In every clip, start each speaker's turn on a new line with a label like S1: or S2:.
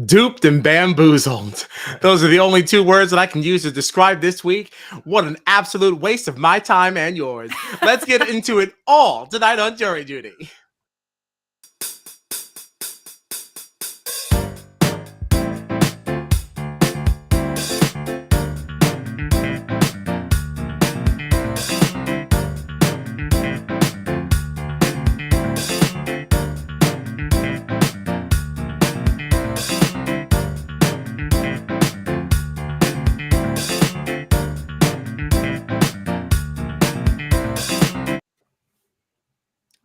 S1: Duped and bamboozled. Those are the only two words that I can use to describe this week. What an absolute waste of my time and yours. Let's get into it all tonight on Jury Duty.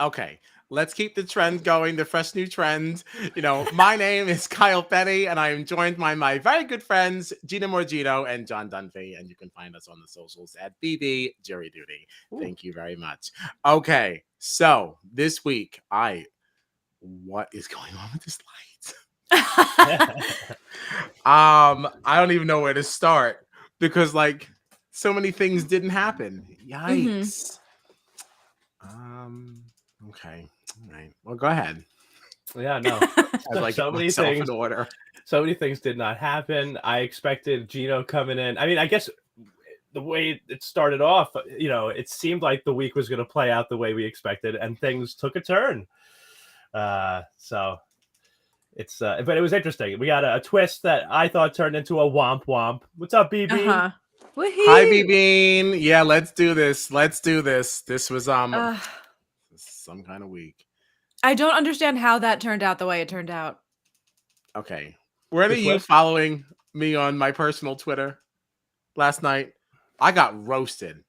S1: Okay, let's keep the trend going, the fresh new trend. My name is Kyle Petty, and I am joined by my very good friends, Gina Morgino and John Dunphy, and you can find us on the socials at BB Jury Duty. Ooh. Thank you very much. Okay, so this week, what is going on with this light? I don't even know where to start because, so many things didn't happen. Yikes. Okay. All right. Well, go ahead.
S2: Yeah, no. So many things. So many things did not happen. I expected Gino coming in. I mean, I guess the way it started off, it seemed like the week was going to play out the way we expected, and things took a turn. So it's but it was interesting. We got a twist that I thought turned into a womp womp. What's up, BB?
S1: Hi, BB. Yeah, let's do this. This was some kind of week.
S3: I don't understand how that turned out the way it turned out.
S1: Okay. Were you following me on my personal Twitter last night? I got roasted.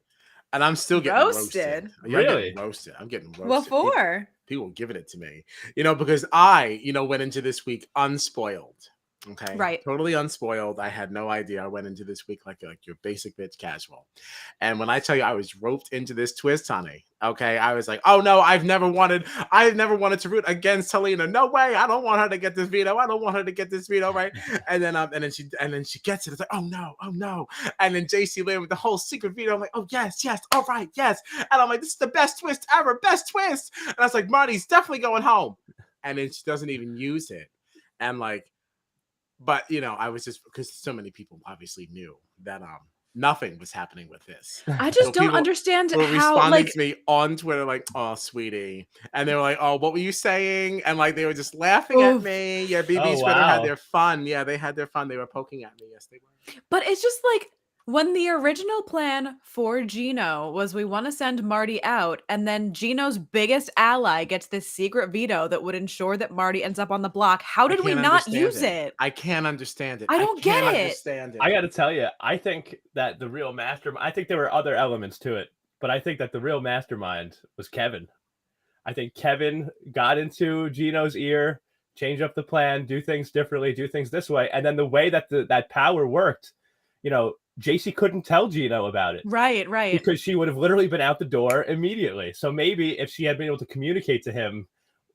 S1: And I'm still getting roasted.
S2: Really?
S1: I'm getting roasted.
S3: What for?
S1: People giving it to me. Because I, went into this week unspoiled. Okay.
S3: Right.
S1: Totally unspoiled. I had no idea. I went into this week like your basic bitch casual. And when I tell you I was roped into this twist, honey, okay, I was like, oh no, I've never wanted to root against Helena. No way. I don't want her to get this veto. Right. And then she gets it. It's like, oh no. And then JC Lynn with the whole secret veto. I'm like, oh yes. All right, yes. And I'm like, this is the best twist ever. Best twist. And I was like, Marty's definitely going home. And then she doesn't even use it. And but I was just because so many people obviously knew that nothing was happening with this.
S3: I just don't understand how
S1: responding to me on Twitter like, oh sweetie, and they were like, oh, what were you saying? And they were just laughing at me. Yeah, BB's Twitter had their fun. Yeah, they had their fun. They were poking at me. Yes, they were.
S3: But it's just when the original plan for Gino was we want to send Marty out, and then Gino's biggest ally gets this secret veto that would ensure that Marty ends up on the block. How did we not use it?
S1: I can't understand it.
S3: I don't get it.
S2: I got to tell you, I think that the real mastermind, I think there were other elements to it, but I think that the real mastermind was Kevin. I think Kevin got into Gino's ear, change up the plan, do things differently, do things this way. And then the way that that power worked, JC couldn't tell Gino about it.
S3: Right.
S2: Because she would have literally been out the door immediately. So maybe if she had been able to communicate to him,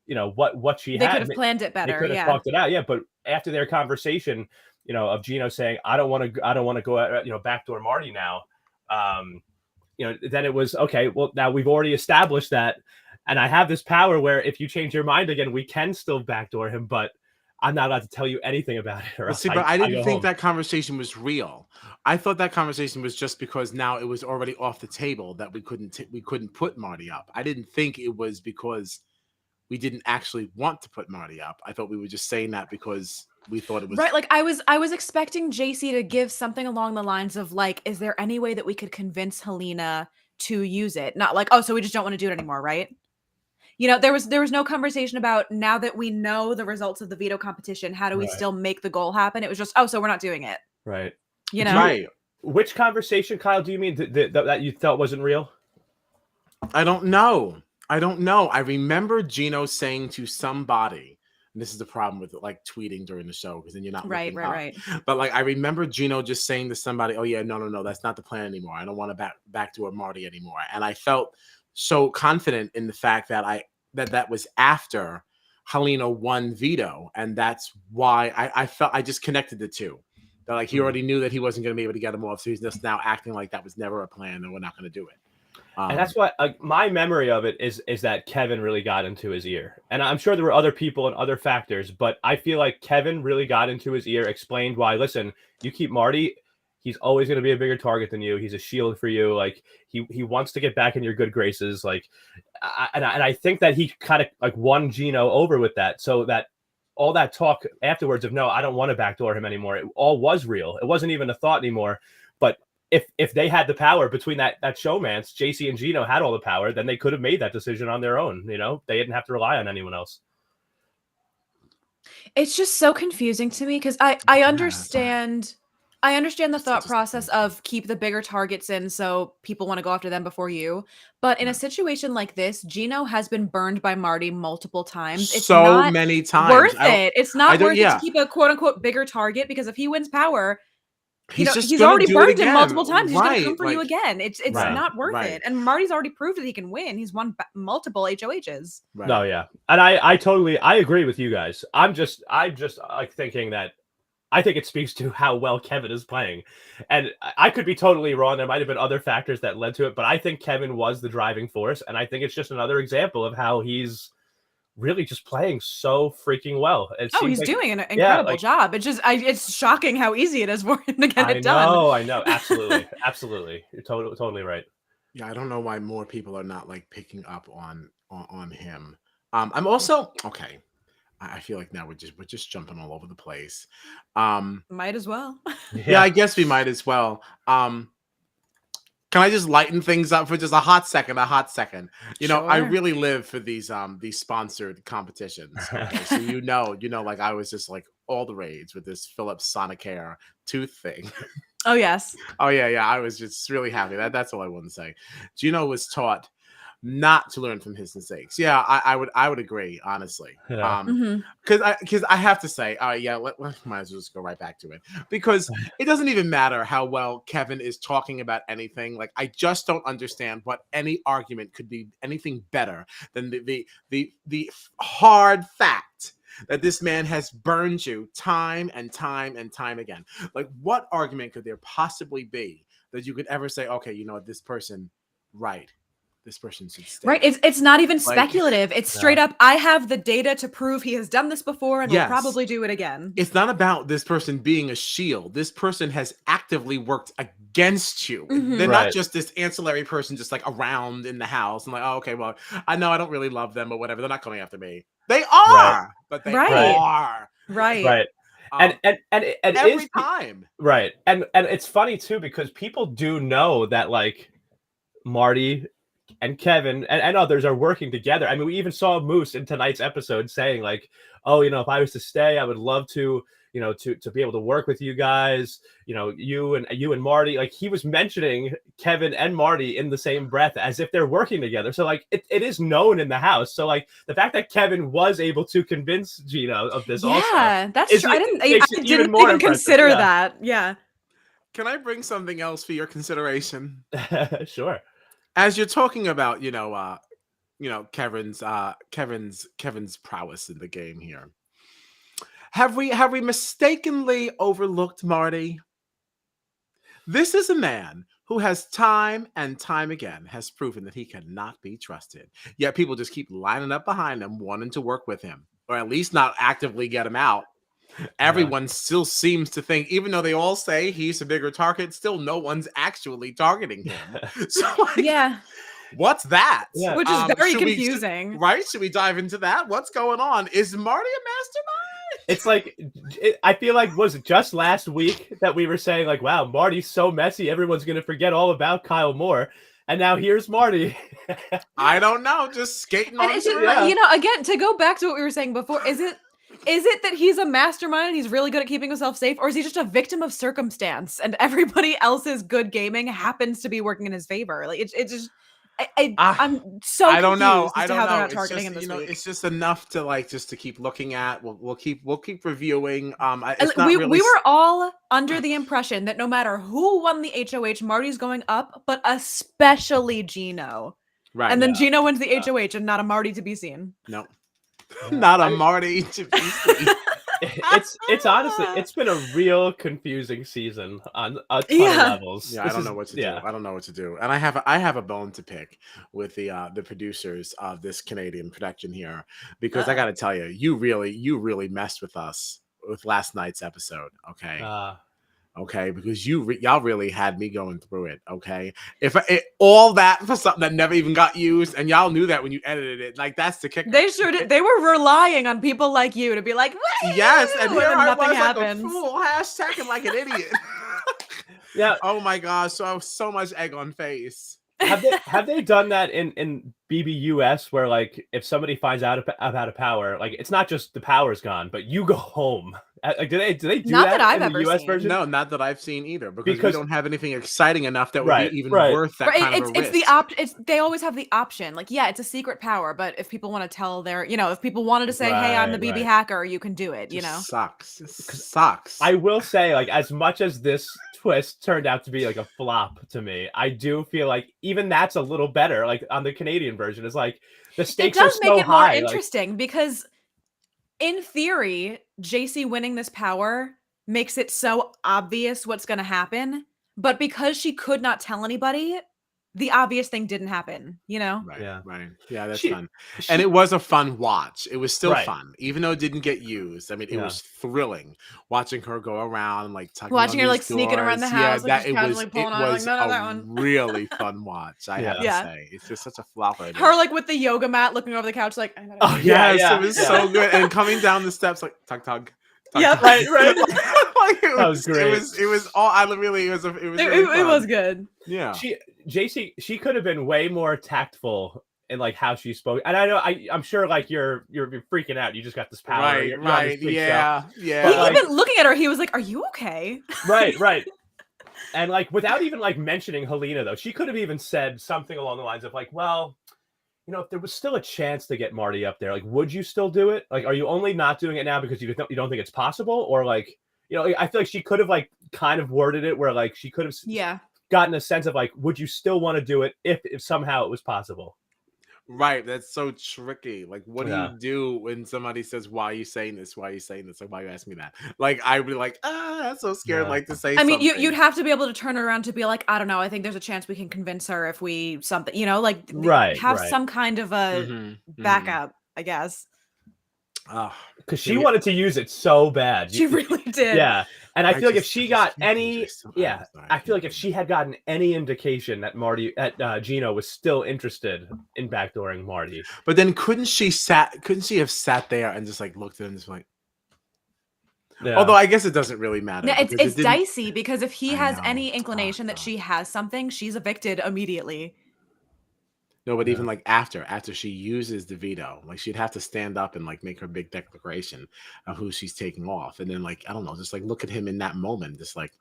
S2: what she had.
S3: They could have planned it better.
S2: They could have talked it out. Yeah. But after their conversation, of Gino saying, I don't want to go, backdoor Marty now. Then it was, okay, well, now we've already established that. And I have this power where if you change your mind again, we can still backdoor him, but I'm not allowed to tell you anything about it.
S1: But I didn't think that conversation was real. I thought that conversation was just because now it was already off the table that we couldn't put Marty up. I didn't think it was because we didn't actually want to put Marty up. I thought we were just saying that because we thought it was
S3: right. I was expecting JC to give something along the lines of is there any way that we could convince Helena to use it? Not so we just don't want to do it anymore, right? There was no conversation about now that we know the results of the veto competition, how do we still make the goal happen? It was just, so we're not doing it.
S2: Right.
S1: Right.
S2: Which conversation, Kyle, do you mean that you felt wasn't real?
S1: I don't know. I remember Gino saying to somebody, and this is the problem with tweeting during the show, because then you're not
S3: right.
S1: But I remember Gino just saying to somebody, oh yeah, no, that's not the plan anymore. I don't want to backdoor Marty anymore. And I felt so confident in the fact that that was after Helena won veto, and that's why I felt I just connected the two. That he already knew that he wasn't going to be able to get him off, so he's just now acting like that was never a plan, and we're not going to do it.
S2: And that's what my memory of it is that Kevin really got into his ear. And I'm sure there were other people and other factors, but I feel like Kevin really got into his ear, explained why, listen, you keep Marty, he's always going to be a bigger target than you. He's a shield for you. Like he wants to get back in your good graces. Like, and I think that he kind of like won Gino over with that. So that all that talk afterwards of, no, I don't want to backdoor him anymore. It all was real. It wasn't even a thought anymore. But if they had the power between that showmance, JC and Gino had all the power, then they could have made that decision on their own. You know, they didn't have to rely on anyone else.
S3: It's just so confusing to me because I understand the thought process of keep the bigger targets in so people want to go after them before you. But in a situation like this, Gino has been burned by Marty multiple times. It's
S1: so
S3: not
S1: many times.
S3: Worth it. It's not worth it to
S1: yeah.
S3: keep a quote unquote bigger target because if he wins power,
S1: he's
S3: already burned him multiple times. He's
S1: right,
S3: going to come for you again. It's not worth it. And Marty's already proved that he can win. He's won multiple HOHs.
S2: Right. No, yeah. And I totally agree with you guys. I'm just like thinking that I think it speaks to how well Kevin is playing. And I could be totally wrong. There might have been other factors that led to it, but I think Kevin was the driving force. And I think it's just another example of how he's really just playing so freaking well.
S3: He's doing an incredible job. It's just it's shocking how easy it is for him to get it done.
S2: I know. Absolutely. Absolutely. You're totally right.
S1: Yeah, I don't know why more people are not like picking up on him. I'm also okay. I feel like now we're just jumping all over the place.
S3: Might as well.
S1: Yeah, I guess we might as well. Can I just lighten things up for just a hot second? You know, I really live for these sponsored competitions. Okay? So you know, like I was just like all the rage with this Philips Sonicare tooth thing.
S3: Oh yes.
S1: Oh yeah. I was just really happy. That's all I want to say. Gino was taught not to learn from his mistakes. Yeah, I would agree, honestly.
S2: Yeah.
S1: Because I have to say, might as well just go right back to it. Because it doesn't even matter how well Kevin is talking about anything. Like, I just don't understand what any argument could be anything better than the hard fact that this man has burned you time and time and time again. Like, what argument could there possibly be that you could ever say, okay, you know what, this person, right? This person should stay.
S3: Right. It's not even speculative. It's straight up, I have the data to prove he has done this before and will probably do it again.
S1: It's not about this person being a shield. This person has actively worked against you. They're not just this ancillary person just like around in the house and like, oh, okay, well, I know I don't really love them or whatever. They're not coming after me. They are, but they are.
S2: Right. And
S1: every time.
S2: Right. And it's funny too, because people do know that like Marty and Kevin and others are working together. I mean, we even saw Moose in tonight's episode saying like, oh, you know, if I was to stay, I would love to, you know, to be able to work with you guys, you know, you and Marty. Like, he was mentioning Kevin and Marty in the same breath as if they're working together. So like it is known in the house. So like the fact that Kevin was able to convince Gino of this
S3: that's true. I didn't even consider that. Yeah.
S1: Can I bring something else for your consideration?
S2: Sure.
S1: As you're talking about, Kevin's prowess in the game here, have we mistakenly overlooked Marty? This is a man who has time and time again has proven that he cannot be trusted. Yet people just keep lining up behind him, wanting to work with him, or at least not actively get him out. Everyone still seems to think, even though they all say he's a bigger target, still no one's actually targeting him. So what's that?
S3: Yeah. Which is very confusing.
S1: Should we dive into that? What's going on? Is Marty a mastermind?
S2: It's like, I feel like, was it just last week that we were saying like, wow, Marty's so messy, everyone's going to forget all about Kyle Moore. And now here's Marty.
S1: I don't know, just skating on.
S3: Again, to go back to what we were saying before, is it that he's a mastermind and he's really good at keeping himself safe, or is he just a victim of circumstance and everybody else's good gaming happens to be working in his favor? Like it's just, I'm so
S1: I don't know.
S3: I don't know. They're not targeting him this week.
S1: It's just enough to like just to keep looking at. We'll keep reviewing.
S3: We were all under the impression that no matter who won the HOH, Marty's going up, but especially Gino. Right. And then Gino wins the HOH and not a Marty to be seen.
S1: No. Not a Marty to be seen.
S2: it's honestly, it's been a real confusing season on a ton of levels.
S1: Yeah, I don't know what to do. I don't know what to do. And I have a bone to pick with the producers of this Canadian production here, because I got to tell you, you really messed with us with last night's episode. Okay, because y'all really had me going through it. Okay, all that for something that never even got used, and y'all knew that when you edited it. Like, that's the kicker.
S3: They sure did. They were relying on people like you to be like,
S1: yes, and here I
S3: nothing
S1: was
S3: happens.
S1: like a fool, hashtagging like an idiot.
S2: Yeah.
S1: Oh my gosh, so much egg on face.
S2: Have they done that in BBUS, where like if somebody finds out about a power, like it's not just the power's gone, but you go home? Like, do they do
S3: not
S2: that
S3: I've
S2: in
S3: ever
S2: the US
S3: seen.
S2: version?
S1: No, not that I've seen either, because we don't have anything exciting enough that would be even worth that kind of a risk.
S3: It's the option. They always have the option. Like, yeah, it's a secret power, but if people want to tell if people wanted to say, "Hey, I'm the BB hacker," you can do it.
S1: Sucks.
S2: I will say, like, as much as this twist turned out to be like a flop to me, I do feel like even that's a little better. Like on the Canadian version, it's like the stakes are so high. It does make it more
S3: interesting because, in theory, JC winning this power makes it so obvious what's going to happen, but because she could not tell anybody, the obvious thing didn't happen,
S1: Right. Yeah, that's fun. And it was a fun watch. It was still fun, even though it didn't get used. I mean, it was thrilling watching her go around, like
S3: watching her like sneaking around the house.
S1: Yeah, it was a really fun watch. I have to say, it's just such a flop.
S3: Her like with the yoga mat, looking over the couch, like,
S1: it was so good, and coming down the steps, like tug.
S3: Yeah,
S2: right.
S1: Like,
S2: that was great.
S1: It was all. It
S3: was good.
S1: Yeah.
S2: She could have been way more tactful in like how she spoke, and I know I'm sure like you're freaking out. You just got this power,
S1: right? Yeah.
S3: Even looking at her, he was like, "Are you okay?"
S2: Right. And like without even like mentioning Helena, though, she could have even said something along the lines of like, "Well, if there was still a chance to get Marty up there, like, would you still do it? Like, are you only not doing it now because you don't think it's possible, or like, I feel like she could have like kind of worded it where like she could have gotten a sense of like, would you still want to do it if somehow it was possible?"
S1: Right, that's so tricky. Like, what do you do when somebody says, "Why are you saying this? Why are you saying this? Like, why are you asking me that?" Like, I'd be like, I'm so scared, like, to say.
S3: I mean, you'd have to be able to turn around to be like, I don't know. I think there's a chance we can convince her if we something, like, have some kind of a backup, I guess.
S2: Because she wanted to use it so bad.
S3: She really did.
S2: Yeah. And I feel like if she got any, I feel like if she had gotten any indication that Gino was still interested in backdooring Marty.
S1: But then couldn't she have sat there and just like looked at him and just like, although I guess it doesn't really matter.
S3: Yeah, it's dicey because if he has any inclination that she has something, she's evicted immediately.
S1: No, but even like after she uses the veto, like she'd have to stand up and like make her big declaration of who she's taking off, and then like I don't know, just like look at him in that moment, just like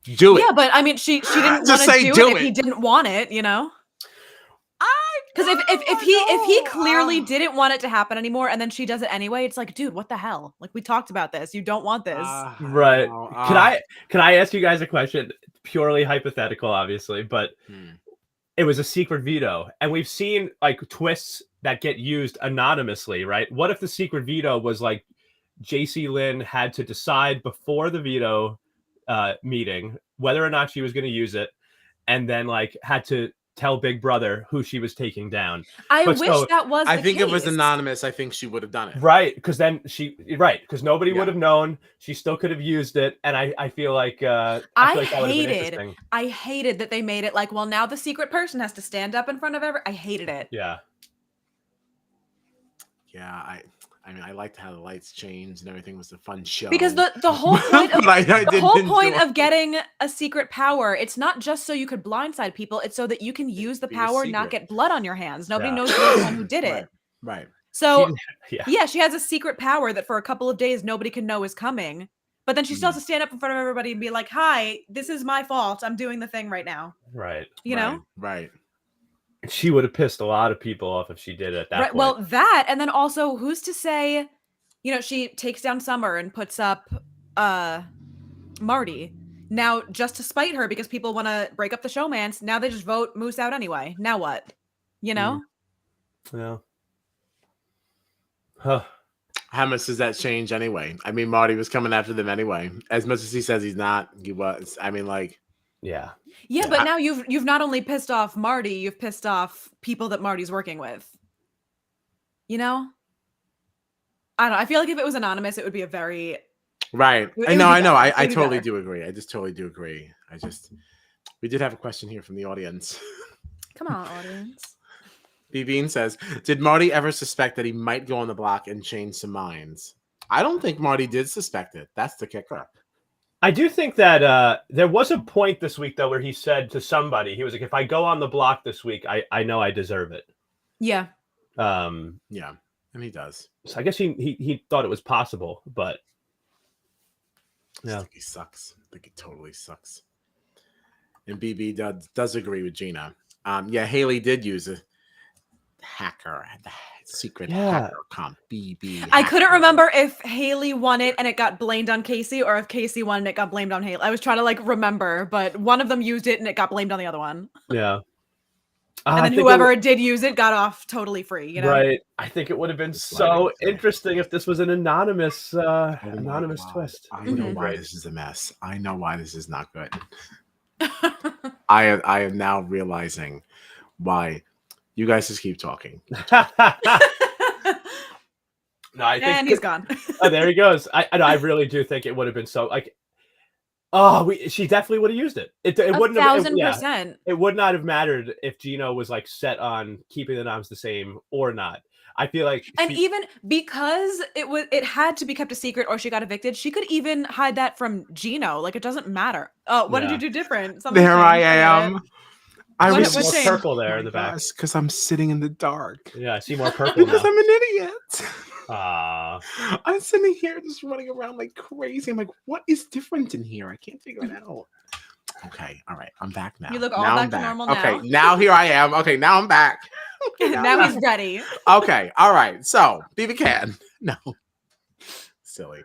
S1: do it.
S3: Yeah, but I mean, she didn't want to do it if he didn't want it, Because if he clearly didn't want it to happen anymore, and then she does it anyway, it's like, dude, what the hell? Like, we talked about this. You don't want this,
S2: right? Can I ask you guys a question? Purely hypothetical, obviously, but. It was a secret veto, and we've seen like twists that get used anonymously, right? What if the secret veto was like JC Lynn had to decide before the veto meeting whether or not she was going to use it, and then like had to tell Big Brother who she was taking down?
S3: I wish that was.
S1: I think it was anonymous. I think she would have done it.
S2: Right, because then because nobody would have known. She still could have used it, and I feel like I
S3: hated that they made it like, well, now the secret person has to stand up in front of I hated it.
S2: Yeah.
S1: I mean, I liked how the lights changed and everything was a fun show.
S3: Because the whole point of the whole point of getting a secret power, it's not just so you could blindside people, it's so that you can use the power, not get blood on your hands. Nobody knows you're the one who did it.
S1: Right.
S3: So she has a secret power that for a couple of days nobody can know is coming. But then she still has to stand up in front of everybody and be like, "Hi, this is my fault. I'm doing the thing right now."
S2: Right.
S3: You know?
S1: Right.
S2: She would have pissed a lot of people off if she did it at that point.
S3: Well, that, and then also, who's to say, she takes down Summer and puts up Marty. Now, just to spite her, because people want to break up the showmance, now they just vote Moose out anyway. Now what?
S2: Yeah. Huh.
S1: How much does that change anyway? I mean, Marty was coming after them anyway. As much as he says he's not, he was. I mean, like,
S2: yeah.
S3: But now you've not only pissed off Marty, you've pissed off people that Marty's working with. You know? I don't know. I feel like if it was anonymous, it would be a very
S1: right.
S3: It
S1: I know.
S3: would be better.
S1: I
S3: It would be
S1: totally
S3: better.
S1: do agree. I just totally do agree. We did have a question here from the audience.
S3: Come on, audience.
S1: B. Bean says, did Marty ever suspect that he might go on the block and change some minds? I don't think Marty did suspect it. That's the kicker.
S2: I do think that there was a point this week, though, where he said to somebody, he was like, if I go on the block this week, I know I deserve it.
S3: Yeah.
S1: Yeah, and he does.
S2: So I guess he thought it was possible, but
S1: I think he sucks. I think he totally sucks. And BB does agree with Gina. Haley did use a hacker, the secret hacker comp. BB.
S3: I couldn't remember if Haley won it and it got blamed on Casey, or if Casey won and it got blamed on Haley. I was trying to remember, but one of them used it and it got blamed on the other one.
S2: Yeah.
S3: And then whoever did use it got off totally free, you know?
S2: Right. I think it would have been so interesting if this was an anonymous twist.
S1: I know why this is a mess. I know why this is not good. I am now realizing why. You guys just keep talking.
S2: No, I think,
S3: and he's gone.
S2: Oh, there he goes. I really do think it would have been so she definitely would have used it. It wouldn't have
S3: 1,000%.
S2: It would not have mattered if Gino was set on keeping the noms the same or not. I feel like
S3: even because it had to be kept a secret or she got evicted, she could even hide that from Gino. It doesn't matter. What did you do different?
S1: Something there I am.
S2: I was more purple there in the back
S1: because I'm sitting in the dark.
S2: Yeah, I see more purple
S1: because
S2: now.
S1: I'm an idiot.
S2: I'm
S1: sitting here just running around like crazy. I'm like, what is different in here? I can't figure it out. Okay, all right, I'm back now.
S3: You look all back to normal now.
S1: Okay, now here I am. Okay, now I'm back.
S3: Okay, now he's ready.
S1: Okay, all right. So, BB Can. No. Silly.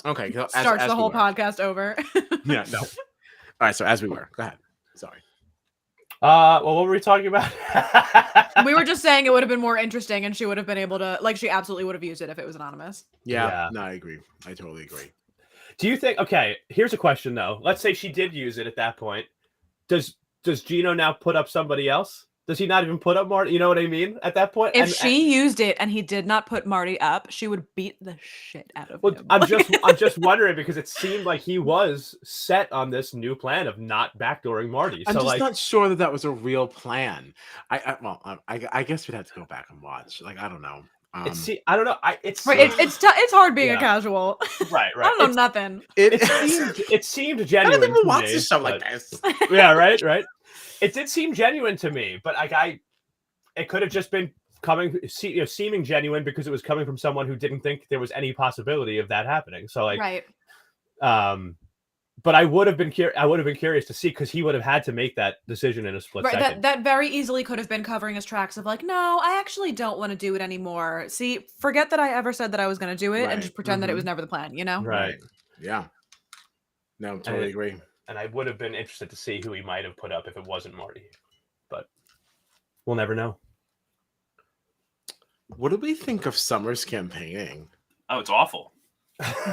S1: Okay.
S3: Starts the whole podcast over.
S1: Yeah, no. All right, so as we were. Go ahead. Sorry.
S2: Well, what were we talking about?
S3: We were just saying it would have been more interesting and she would have been able to, she absolutely would have used it if it was anonymous.
S1: Yeah. No, I agree. I totally agree.
S2: Do you think, okay, here's a question though. Let's say she did use it at that point. Does Gino now put up somebody else? Does he not even put up Marty? You know what I mean? At that point?
S3: If she used it and he did not put Marty up, she would beat the shit out of him.
S2: I'm just wondering because it seemed like he was set on this new plan of not backdooring Marty.
S1: I'm just not sure that was a real plan. I guess we'd have to go back and watch. I don't know.
S2: I don't know. It's
S3: hard being a casual.
S2: Right.
S3: I don't know nothing.
S2: It seemed genuine.
S1: I don't even watch a show like this.
S2: Yeah, right. It did seem genuine to me, but it could have just been seeming genuine because it was coming from someone who didn't think there was any possibility of that happening. So
S3: right.
S2: But I would have been curious to see because he would have had to make that decision in a split second.
S3: That very easily could have been covering his tracks of no, I actually don't want to do it anymore. See, forget that I ever said that I was going to do it and just pretend that it was never the plan, you know?
S2: Right.
S1: Yeah. No, totally agree.
S2: And I would have been interested to see who he might have put up if it wasn't Marty. But we'll never know.
S1: What do we think of Summer's campaigning?
S2: Oh, it's awful.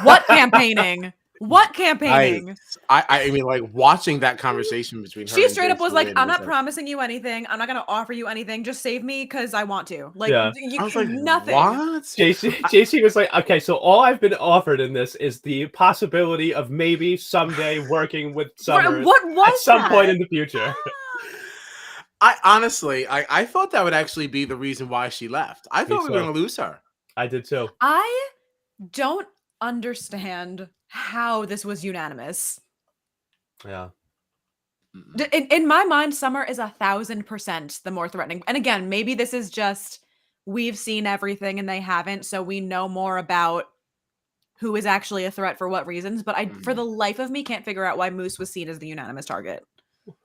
S3: What campaigning? What campaigning?
S1: I mean, watching that conversation between her.
S3: She straight up was I'm not promising you anything. I'm not going to offer you anything. Just save me because I want to.
S1: I was like,
S3: nothing.
S1: What?
S2: JC was like, okay, so all I've been offered in this is the possibility of maybe someday working with Summer at some point in the future.
S1: I honestly, I thought that would actually be the reason why she left. I thought we were going to lose her.
S2: I did too.
S3: I don't understand how this was unanimous.
S2: Yeah.
S3: In my mind, Summer is 1,000% the more threatening. And again, maybe this is just we've seen everything and they haven't, so we know more about who is actually a threat for what reasons. But I, for the life of me, can't figure out why Moose was seen as the unanimous target.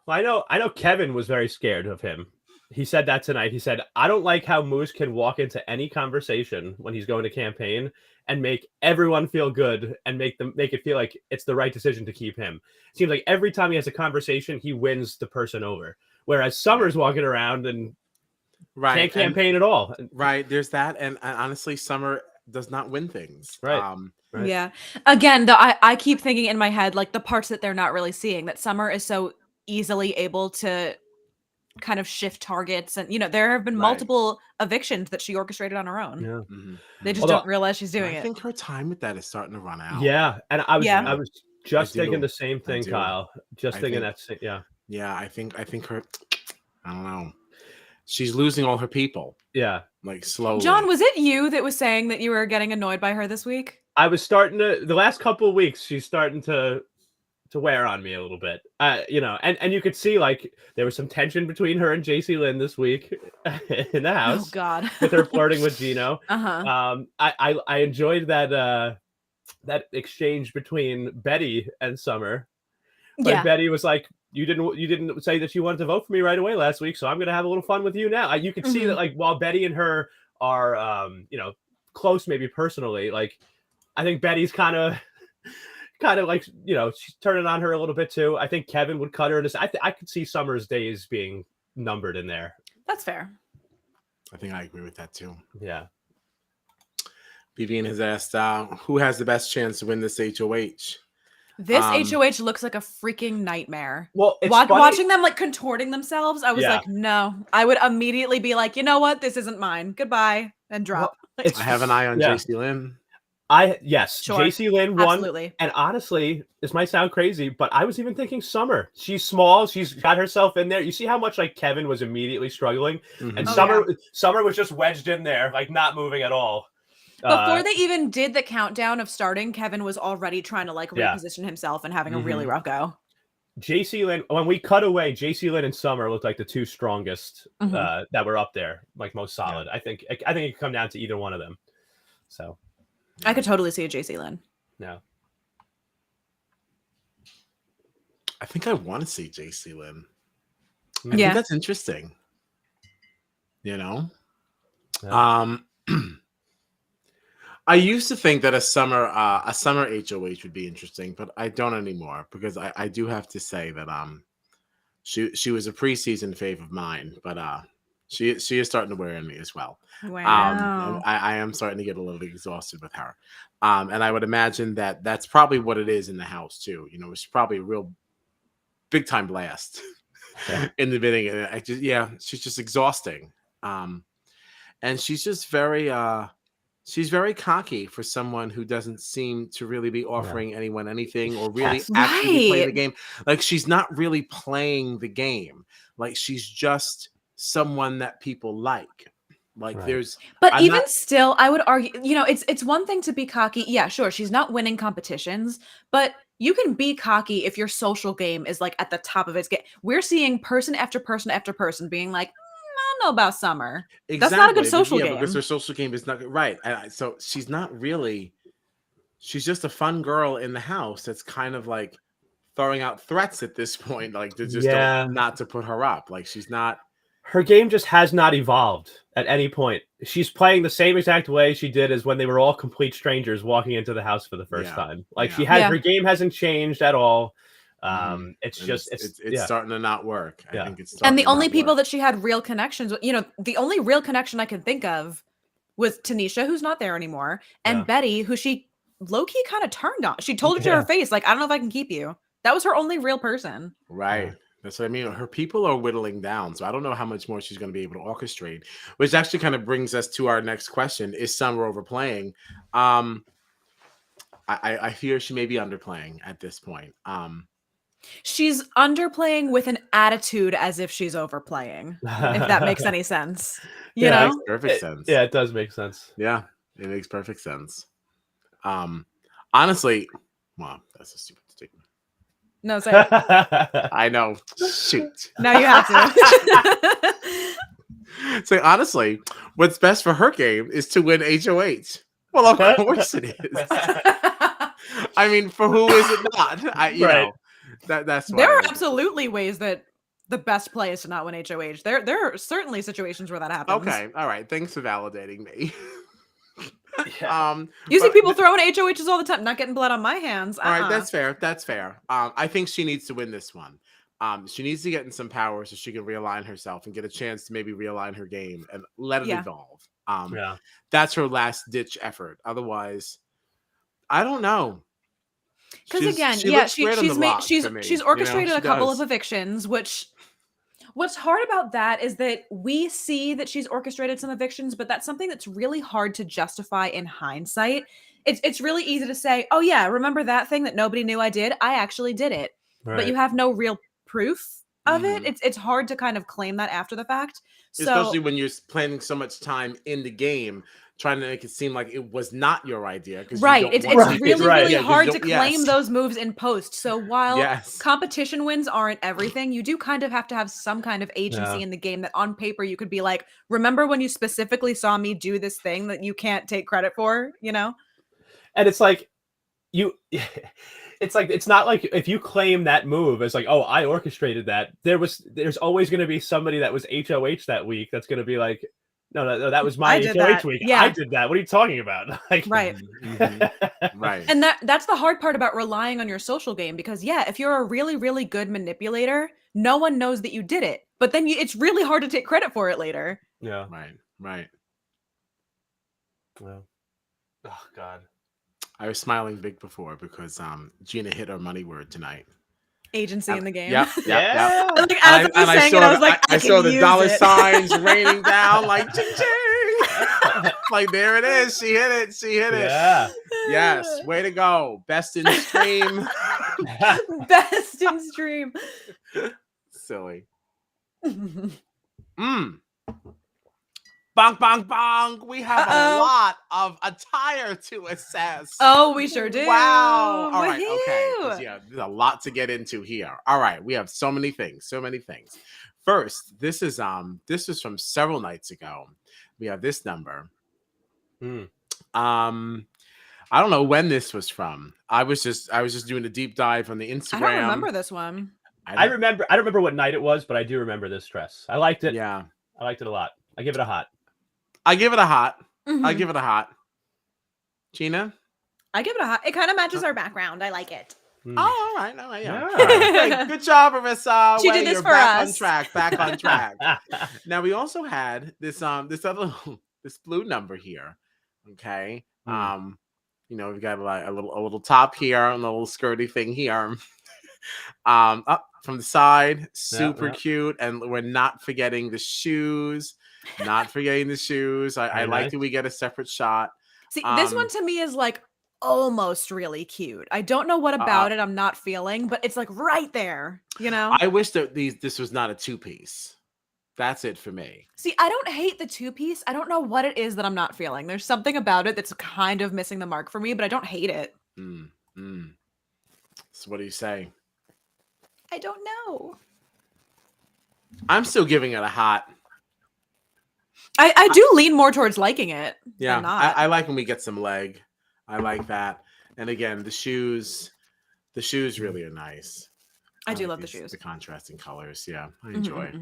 S2: Well, I know Kevin was very scared of him. He said that tonight. He said, I don't like how Moose can walk into any conversation when he's going to campaign and make everyone feel good and make it feel like it's the right decision to keep him. It seems like every time he has a conversation, he wins the person over. Whereas Summer's walking around and can't campaign at all.
S1: Right. There's that. And honestly, Summer does not win things.
S2: Right. Right.
S3: Yeah. Again, I keep thinking in my head, like the parts that they're not really seeing, that Summer is so easily able to kind of shift targets. And, there have been multiple evictions that she orchestrated on her own.
S2: Yeah.
S3: They just
S2: Although,
S3: don't realize she's doing
S1: I
S3: it.
S1: think her time with that is starting to run out.
S2: Yeah. And I was just thinking the same thing, Kyle. Just thinking that. Yeah.
S1: Yeah. I think her, I don't know. She's losing all her people.
S2: Yeah.
S1: Like slowly.
S3: John, was it you that was saying that you were getting annoyed by her this week?
S2: I was starting to, the last couple of weeks, she's starting to wear on me a little bit. And you could see like there was some tension between her and JC Lynn this week in the house.
S3: Oh God.
S2: With her flirting with Gino. I enjoyed that exchange between Betty and Summer. Like Betty was like, you didn't say that you wanted to vote for me right away last week, so I'm gonna have a little fun with you now. You could see that like while Betty and her are close maybe personally, like I think Betty's kind of like, she's turning on her a little bit too. I think Kevin would cut her. I could see Summer's days being numbered in there.
S3: That's fair.
S1: I think I agree with that too.
S2: Yeah.
S1: Vivian has asked, who has the best chance to win this HOH?
S3: This HOH looks like a freaking nightmare.
S2: Well, it's
S3: watching them like contorting themselves, I was
S2: Yeah.
S3: like, no. I would immediately be like, you know what? This isn't mine. Goodbye. And drop.
S1: I have an eye on JC Lynn.
S2: Sure. JC Lynn won.
S3: Absolutely.
S2: And honestly, this might sound crazy, but I was even thinking Summer. She's small. She's got herself in there. You see how much like Kevin was immediately struggling, and Summer was just wedged in there, like not moving at all.
S3: Before they even did the countdown of starting, Kevin was already trying to like reposition himself and having a really rough go.
S2: JC Lynn, when we cut away, JC Lynn and Summer looked like the two strongest that were up there, like most solid. Yeah. I think it could come down to either one of them. So
S3: I could totally see a JC Lynn.
S2: No.
S1: I think I want to see JC Lynn. I
S3: think
S1: that's interesting.
S2: Yeah.
S1: I used to think that a summer HOH would be interesting, but I don't anymore because I do have to say that she was a preseason fave of mine, but she is starting to wear on me as well.
S3: Wow.
S1: I am starting to get a little exhausted with her, and I would imagine that that's probably what it is in the house too. It's probably a real big time blast in the beginning. She's just exhausting, and she's just very. She's very cocky for someone who doesn't seem to really be offering anyone anything or really actually play the game. Like she's not really playing the game. Like she's just someone that people like. Like
S3: still, I would argue, it's one thing to be cocky. Yeah, sure. She's not winning competitions, but you can be cocky if your social game is like at the top of its game. We're seeing person after person after person being like, I don't know about Summer.
S1: Exactly.
S3: That's not a good social game.
S1: Because her social game is not right. So she's not really. She's just a fun girl in the house that's kind of like throwing out threats at this point, like to just not to put her up. Like she's not.
S2: Her game just has not evolved at any point. She's playing the same exact way she did as when they were all complete strangers walking into the house for the first time. Like her game hasn't changed at all. It's
S1: starting to not work. I think it's
S3: and the only people that she had real connections with, the only real connection I can think of was Tanisha, who's not there anymore, and Betty, who she low-key kind of turned on. She told her to her face, like, I don't know if I can keep you. That was her only real person.
S1: Right. That's what I mean. Her people are whittling down, so I don't know how much more she's going to be able to orchestrate, which actually kind of brings us to our next question. Is Summer overplaying? I fear she may be underplaying at this point.
S3: She's underplaying with an attitude as if she's overplaying, if that makes any sense. You know?
S1: It makes perfect sense.
S2: Yeah, it does make sense.
S1: Yeah, it makes perfect sense. Honestly, well, that's a stupid statement.
S3: No, sorry.
S1: I know. Shoot.
S3: Now you have to.
S1: So honestly, what's best for her game is to win HOH. Well, of course it is. I mean, for who is it not? You know. That's
S3: there are absolutely ways that the best play is to not win HOH. There are certainly situations where that happens.
S1: Okay, all right. Thanks for validating me.
S3: You see people throwing HOHs all the time, not getting blood on my hands.
S1: All right, that's fair. That's fair. I think she needs to win this one. She needs to get in some power so she can realign herself and get a chance to maybe realign her game and let it evolve. That's her last ditch effort. Otherwise, I don't know.
S3: Because again, she's orchestrated a couple of evictions, which what's hard about that is that we see that she's orchestrated some evictions, but that's something that's really hard to justify in hindsight. It's really easy to say, oh yeah, remember that thing that nobody knew I did? I actually did it. Right. But you have no real proof of it. It's hard to kind of claim that after the fact.
S1: Especially when you're spending so much time in the game trying to make it seem like it was not your idea.
S3: Right. It's really hard to claim those moves in post. So while competition wins aren't everything, you do kind of have to have some kind of agency in the game that on paper you could be like, remember when you specifically saw me do this thing that you can't take credit for, you know?
S2: And it's like, it's not like if you claim that move as like, oh, I orchestrated that, there's always going to be somebody that was HOH that week that's going to be like, no, that was my HOH week. Yeah. I did that. What are you talking about? Like,
S3: right.
S1: Right.
S3: And that's the hard part about relying on your social game, because if you're a really, really good manipulator, no one knows that you did it. But then it's really hard to take credit for it later.
S2: Yeah.
S1: Right.
S2: Well, oh God.
S1: I was smiling big before because Gina hit her money word tonight.
S3: Agency in the game.
S1: Yep.
S3: Like, as I was saying it, I was like, I
S1: saw the dollar signs raining down like ching ching. Like there it is. She hit it.
S2: Yeah.
S1: Yes. Way to go. Best in stream.
S3: Best in stream.
S1: Silly. Bonk, bonk, bonk. We have a lot of attire to assess.
S3: Oh, we sure do.
S1: Wow. All right. Okay. Yeah, there's a lot to get into here. All right. We have so many things. First, this is from several nights ago. We have this number. I don't know when this was from. I was just doing a deep dive on the Instagram.
S3: I don't remember this one.
S2: I don't remember what night it was, but I do remember this dress. I liked it.
S1: Yeah.
S2: I liked it a lot. I give it a hot.
S1: I give it a hot. Gina?
S3: I give it a hot. It kind of matches our background. I like it.
S1: Oh, all right. Yeah. Good job, Arisa.
S3: She did this for us.
S1: Back on track. Now we also had this blue number here. Okay. We got a little top here and a little skirty thing here. Up from the side, super cute, and we're not forgetting the shoes. I like that we get a separate shot.
S3: See, this one to me is like almost really cute. I don't know what about it I'm not feeling, but it's like right there, you know?
S1: I wish that this was not a two-piece. That's it for me.
S3: See, I don't hate the two-piece. I don't know what it is that I'm not feeling. There's something about it that's kind of missing the mark for me, but I don't hate it.
S1: So what do you say?
S3: I don't know.
S1: I'm still giving it a hot.
S3: I do lean more towards liking it.
S1: Yeah, I like when we get some leg. I like that. And again, the shoes really are nice.
S3: I do love the shoes.
S1: The contrasting colors. Yeah, I enjoy.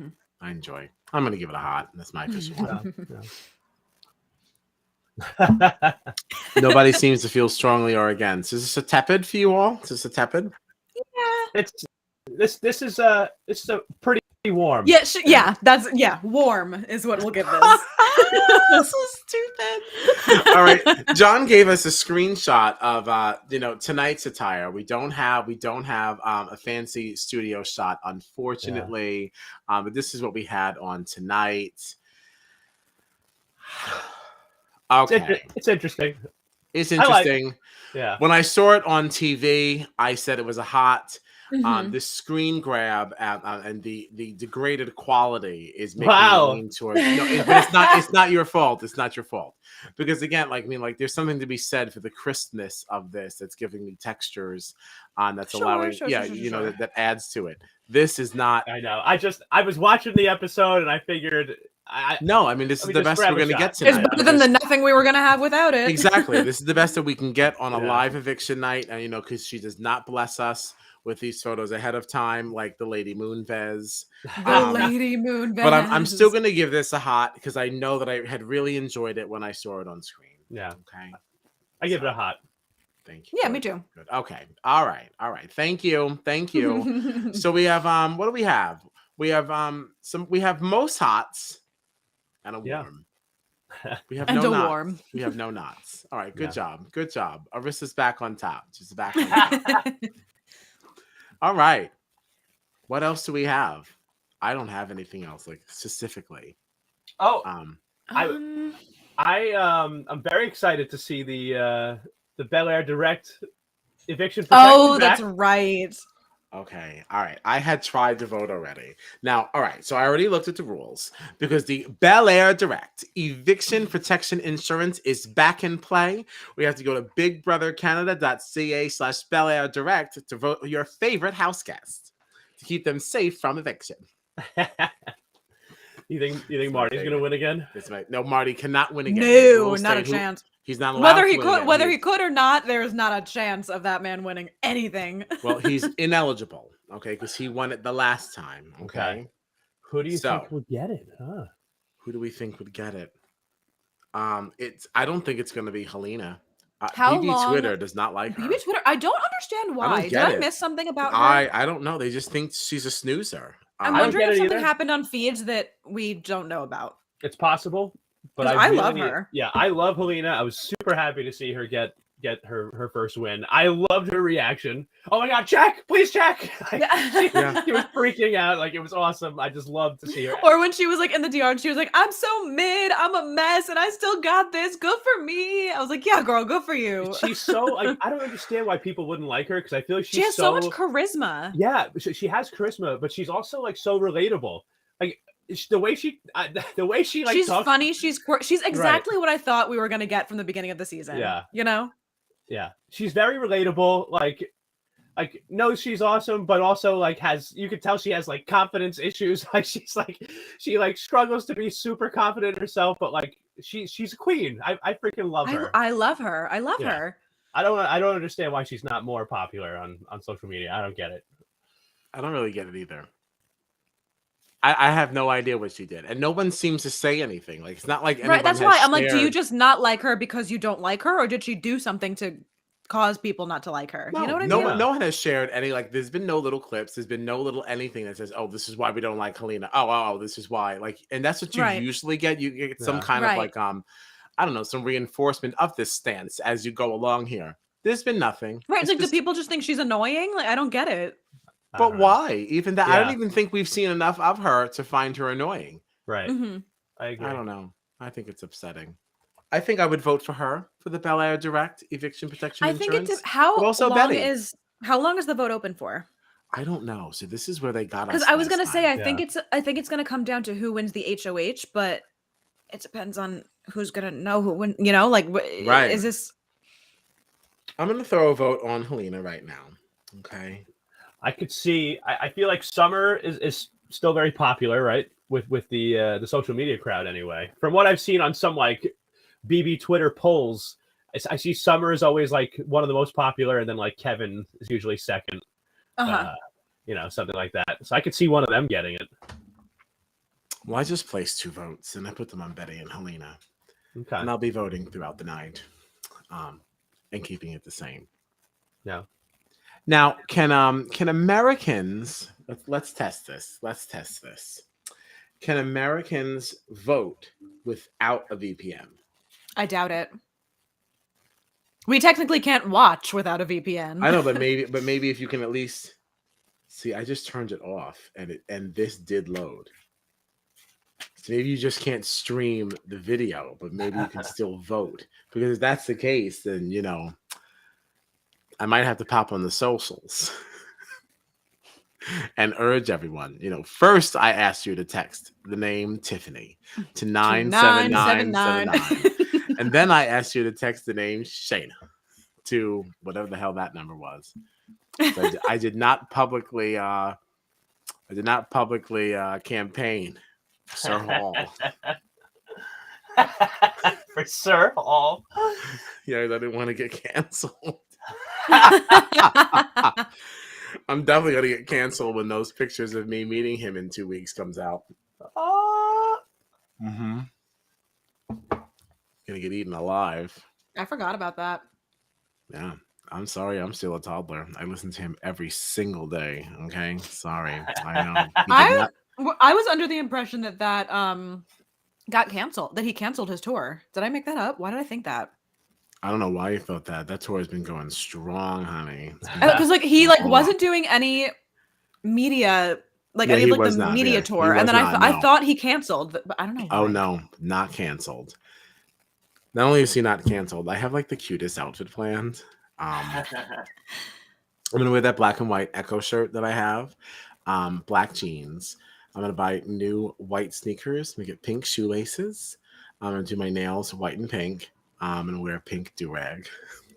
S1: I enjoy. I'm going to give it a hot. That's my official one. Nobody seems to feel strongly or against. Is this a tepid for you all? Is this a tepid?
S3: Yeah.
S2: This is a pretty warm.
S3: Yeah, warm is what we'll give this.
S1: This is stupid. All right, John gave us a screenshot of tonight's attire. We don't have a fancy studio shot, unfortunately. But this is what we had on tonight. Okay,
S2: it's interesting.
S1: It's interesting.
S2: Yeah.
S1: When I saw it on TV, I said it was a hot. The screen grab and the degraded quality is making me lean towards. But it's not your fault. It's not your fault because again, there's something to be said for the crispness of this. That's giving me textures, that's allowing. That adds to it. This is not.
S2: I know. I was watching the episode and I figured.
S1: This is the best we're going to get tonight.
S3: It's better than the nothing we were going to have without it.
S1: Exactly. This is the best that we can get on a live eviction night, and because she does not bless us with these photos ahead of time, like the Lady Moonves.
S3: Lady Moonves.
S1: But I'm still going to give this a hot because I know that I had really enjoyed it when I saw it on screen.
S2: Yeah.
S1: Okay.
S2: I give it a hot.
S1: Thank you.
S3: Yeah, me too.
S1: Good. Okay. All right. Thank you. So we have what do we have? We have we have most hots and a warm. We have
S3: And
S1: no
S3: a
S1: knots.
S3: warm.
S1: We have no knots. All right, good
S2: No.
S1: job. Good job. Arisa's back on top. She's back on top. All right. What else do we have? I don't have anything else like specifically.
S2: Oh,
S3: Um,
S2: I'm very excited to see the Bel Air Direct eviction protection.
S3: Oh,
S2: back.
S3: that's right.
S1: Okay. All right. I had tried to vote already. Now, all right. So I already looked at the rules because the Bel Air Direct eviction protection insurance is back in play. We have to go to bigbrothercanada.ca/Bel Air Direct to vote your favorite house guest to keep them safe from eviction.
S2: You think Marty's gonna win again?
S1: No, Marty cannot win again.
S3: No, not a chance.
S1: He's not allowed
S3: whether
S1: to
S3: he
S1: win
S3: could,
S1: again.
S3: whether he could or not, there is not a chance of that man winning anything.
S1: Well, he's ineligible, okay, because he won it the last time. Okay.
S2: Who do you think would get it? Huh?
S1: Who do we think would get it? I don't think it's going to be Helena.
S3: How
S1: BB
S3: long?
S1: Twitter does not like her.
S3: BB Twitter. I don't understand why. Did I miss something about her?
S1: I don't know. They just think she's a snoozer.
S3: I'm wondering if something happened on feeds that we don't know about.
S2: It's possible, but
S3: I really love her.
S2: Yeah, I love Helena. I was super happy to see her get her first win. I loved her reaction. Oh my god, check! Please check! She was freaking out. Like, it was awesome. I just loved to see her.
S3: Or when she was like in the DR and she was like, I'm so mid, I'm a mess, and I still got this. Good for me. I was like, yeah, girl, good for you.
S2: She's so like, I don't understand why people wouldn't like her, because I feel like
S3: she has so much charisma.
S2: Yeah, she has charisma, but she's also like so relatable. Like, the way she like,
S3: she's
S2: talks,
S3: funny. She's exactly what I thought we were gonna get from the beginning of the season.
S2: Yeah,
S3: you know.
S2: Yeah, she's very relatable. Like knows she's awesome, but also like you could tell she has like confidence issues. Like she struggles to be super confident in herself, but like she's a queen. I freaking love her.
S3: I love her. I love her.
S2: I don't understand why she's not more popular on social media. I don't get it.
S1: I don't really get it either. I have no idea what she did, and no one seems to say anything. Like, it's not like
S3: right. That's why I'm like, do you just not like her because you don't like her, or did she do something to cause people not to like her?
S1: No,
S3: you know what I
S1: mean? No one has shared any, like, there's been no little clips. There's been no little anything that says, oh, this is why we don't like Helena. Oh, this is why. Like, and that's what you usually get. You get some kind of like, I don't know, some reinforcement of this stance as you go along here. There's been nothing.
S3: Right. It's like, do people just think she's annoying? Like, I don't get it.
S1: But why? Even that, I don't even think we've seen enough of her to find her annoying.
S2: Right.
S3: Mm-hmm.
S2: I agree.
S1: I don't know. I think it's upsetting. I think I would vote for her for the Bel Air Direct eviction protection insurance.
S3: I think how long is the vote open for?
S1: I don't know. So this is where they got us.
S3: Because I was gonna say I think it's gonna come down to who wins the HOH, but it depends on who's gonna know who win. You know, like
S1: right?
S3: Is this?
S1: I'm gonna throw a vote on Helena right now. Okay.
S2: I could see. I feel like Summer is still very popular, right? With the social media crowd, anyway. From what I've seen on some like BB Twitter polls, I see Summer is always like one of the most popular, and then like Kevin is usually second. You know, something like that. So I could see one of them getting it.
S1: Well, I just placed 2 votes, and I put them on Betty and Helena.
S2: Okay.
S1: And I'll be voting throughout the night, and keeping it the same.
S2: Yeah.
S1: Now, can Americans, let's test this. Can Americans vote without a VPN?
S3: I doubt it. We technically can't watch without a VPN.
S1: I know, but maybe if you can at least see, I just turned it off and this did load. So maybe you just can't stream the video, but maybe you can still vote. Because if that's the case, then I might have to pop on the socials and urge everyone. First I asked you to text the name Tiffany to 97979. And then I asked you to text the name Shayna to whatever the hell that number was. So I did not publicly campaign for Sir Hall.
S2: For Sir Hall.
S1: Yeah, I didn't want to get canceled. I'm definitely gonna get canceled when those pictures of me meeting him in 2 weeks comes out. Mm-hmm. Gonna get eaten alive.
S3: I forgot about that.
S1: Yeah, I'm sorry. I'm still a toddler. I listen to him every single day. Okay, sorry. I know.
S3: I was under the impression that got canceled. That he canceled his tour. Did I make that up? Why did I think that?
S1: I don't know why you thought that. That tour has been going strong, honey.
S3: Because like he like wasn't doing any media, like any of like the media tour, and then I thought he canceled, but I don't know why.
S1: Oh no, not canceled. Not only is he not canceled, I have like the cutest outfit planned. I'm gonna wear that black and white Echo shirt that I have, black jeans. I'm gonna buy new white sneakers, make it pink shoelaces. I'm gonna do my nails white and pink. I'm gonna wear a pink do-rag.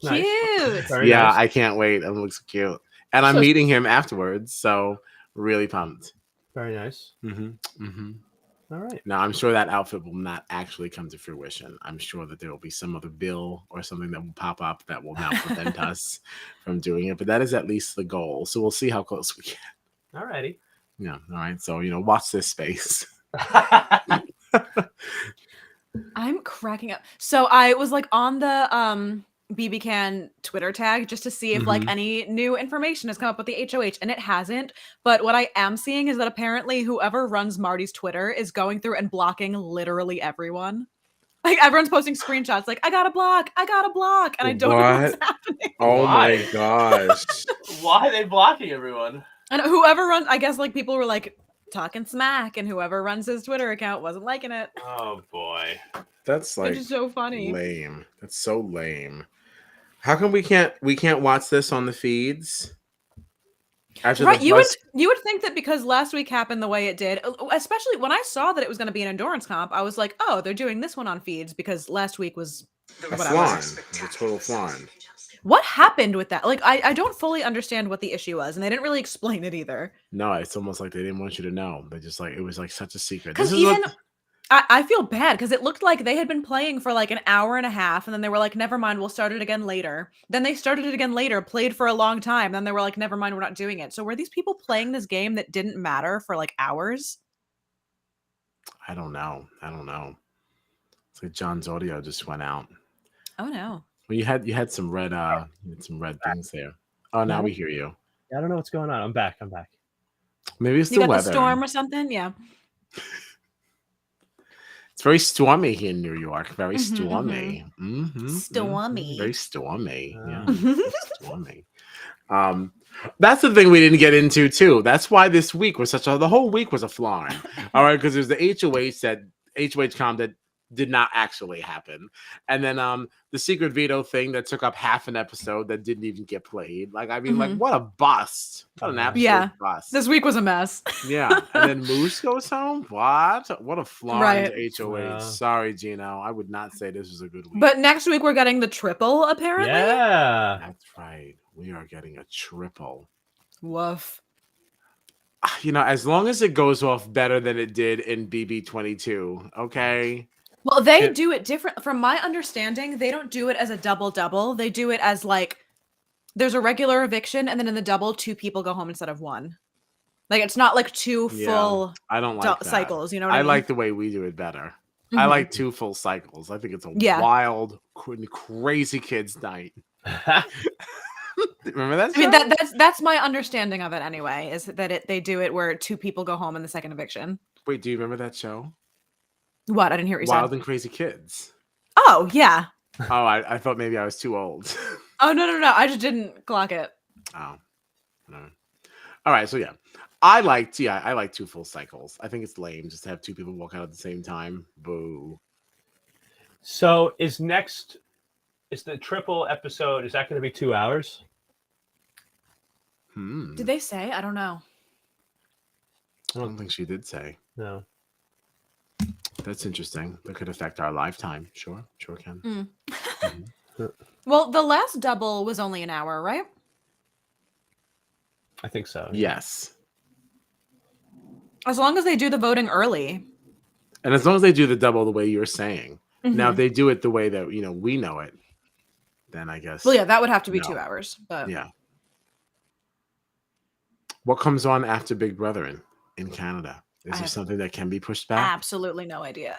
S3: Cute.
S1: Yeah, nice. I can't wait. It looks cute. And I'm meeting him afterwards, so really pumped.
S2: Very nice. All right.
S1: Now, I'm sure that outfit will not actually come to fruition. I'm sure that there will be some other bill or something that will pop up that will now prevent us from doing it. But that is at least the goal. So we'll see how close we get.
S2: All righty.
S1: Yeah. All right. So, watch this space.
S3: I'm cracking up. So I was like on the BB Can Twitter tag just to see if like any new information has come up with the HOH, and it hasn't. But what I am seeing is that apparently whoever runs Marty's Twitter is going through and blocking literally everyone. Like everyone's posting screenshots like, I got a block, and I don't know what's happening.
S1: Oh my gosh.
S2: Why are they blocking everyone?
S3: And whoever runs, I guess like people were like talking smack, and whoever runs his Twitter account wasn't liking it.
S2: Oh boy.
S1: That's like
S3: just so funny.
S1: Lame. That's so lame. How come we can't watch this on the feeds?
S3: Right, you would think that because last week happened the way it did, especially when I saw that it was going to be an endurance comp, I was like, oh, they're doing this one on feeds because last week was
S1: a total flarned.
S3: What happened with that? Like, I don't fully understand what the issue was, and they didn't really explain it either.
S1: No, it's almost like they didn't want you to know. They just like, it was like such a secret.
S3: Because I feel bad because it looked like they had been playing for like an hour and a half, and then they were like, never mind, we'll start it again later. Then they started it again later, played for a long time. Then they were like, never mind, we're not doing it. So were these people playing this game that didn't matter for like hours?
S1: I don't know. It's like John's audio just went out.
S3: Oh no.
S1: Well, you had some red things there. Oh, now we hear you.
S2: I don't know what's going on. I'm back.
S1: Maybe it's the weather.
S3: The storm or something. Yeah.
S1: It's very stormy here in New York. Very stormy.
S3: Stormy.
S1: Very stormy. Yeah. Stormy. That's the thing we didn't get into too. That's why this week was the whole week was a flarn. All right, because there's the HOH comp that did not actually happen, and then the secret veto thing that took up half an episode that didn't even get played. Like, I mean, like, what a bust! What an absolute bust!
S3: This week was a mess.
S1: Yeah, and then Moose goes home. What a flarned HOH. Yeah. Sorry, Gino. I would not say this was a good week.
S3: But next week we're getting the triple, apparently.
S2: Yeah,
S1: that's right. We are getting a triple.
S3: Woof.
S1: As long as it goes off better than it did in BB22, okay.
S3: Well, they do it different. From my understanding, they don't do it as a double-double. They do it as like there's a regular eviction, and then in the double, 2 people go home instead of 1. Like it's not like 2 full.
S1: I don't like
S3: cycles. You know what I mean?
S1: like the way we do it better. I like 2 full cycles. I think it's a wild, crazy kids' night. Remember that?
S3: I mean, that's my understanding of it anyway. Is that they do it where 2 people go home in the second eviction?
S1: Wait, do you remember that show?
S3: What? I didn't hear what you said.
S1: Wild and Crazy Kids.
S3: Oh, yeah.
S1: Oh, I thought maybe I was too old.
S3: Oh, no. I just didn't clock it.
S1: Oh. No. All right, so yeah. I like 2 full cycles. I think it's lame just to have 2 people walk out at the same time. Boo.
S2: So is the triple episode, is that going to be 2 hours?
S3: Did they say? I don't know.
S1: I don't think she did say.
S2: No.
S1: That's interesting. That could affect our lifetime. Sure can.
S3: Well, the last double was only an hour, right?
S2: I think so.
S1: Yes.
S3: As long as they do the voting early.
S1: And as long as they do the double the way you're saying. Now, if they do it the way that, we know it, then I guess.
S3: Well, yeah, that would have to be 2 hours. But
S1: yeah. What comes on after Big Brother in Canada? Is there something that can be pushed back?
S3: Absolutely no idea.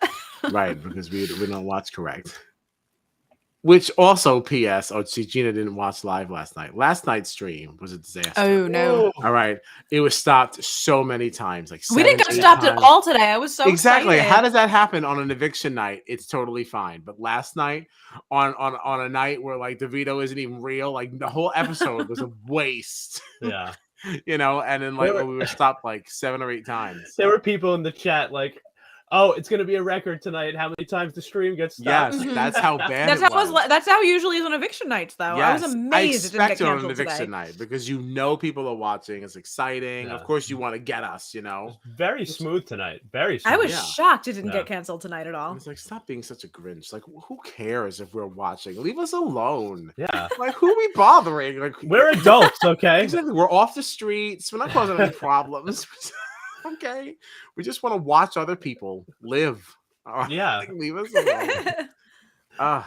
S1: Right, because we don't watch correct. Which also, P.S. Oh, see, Gina didn't watch live last night. Last night's stream was a disaster.
S3: Oh no!
S1: All right, it was stopped so many times, like
S3: We didn't
S1: 7,
S3: get
S1: 8
S3: stopped at
S1: times.
S3: all today. I was so
S1: Exactly.
S3: excited.
S1: How does that happen on an eviction night? It's totally fine. But last night, on a night where like the veto isn't even real, like the whole episode was a waste.
S2: Yeah.
S1: And then like we were stopped like 7 or 8 times.
S2: There were people in the chat like, "Oh, it's gonna be a record tonight. How many times the stream gets stopped?"
S1: Yes, that's how bad.
S3: That's how it usually is on eviction nights, though.
S1: Yes,
S3: I was amazed it didn't get
S1: on an
S3: canceled
S1: eviction
S3: today.
S1: night because people are watching. It's exciting.
S2: Yeah.
S1: Of course, you want to get us.
S2: Very smooth tonight. Very smooth.
S3: I was shocked it didn't get canceled tonight at all.
S1: It's like, stop being such a Grinch. Like, who cares if we're watching? Leave us alone.
S2: Yeah.
S1: Like, who are we bothering? Like,
S2: we're adults, okay?
S1: Exactly. We're off the streets. We're not causing any problems. Okay. We just want to watch other people live.
S2: Yeah.
S1: Like, leave us alone.
S2: Oh,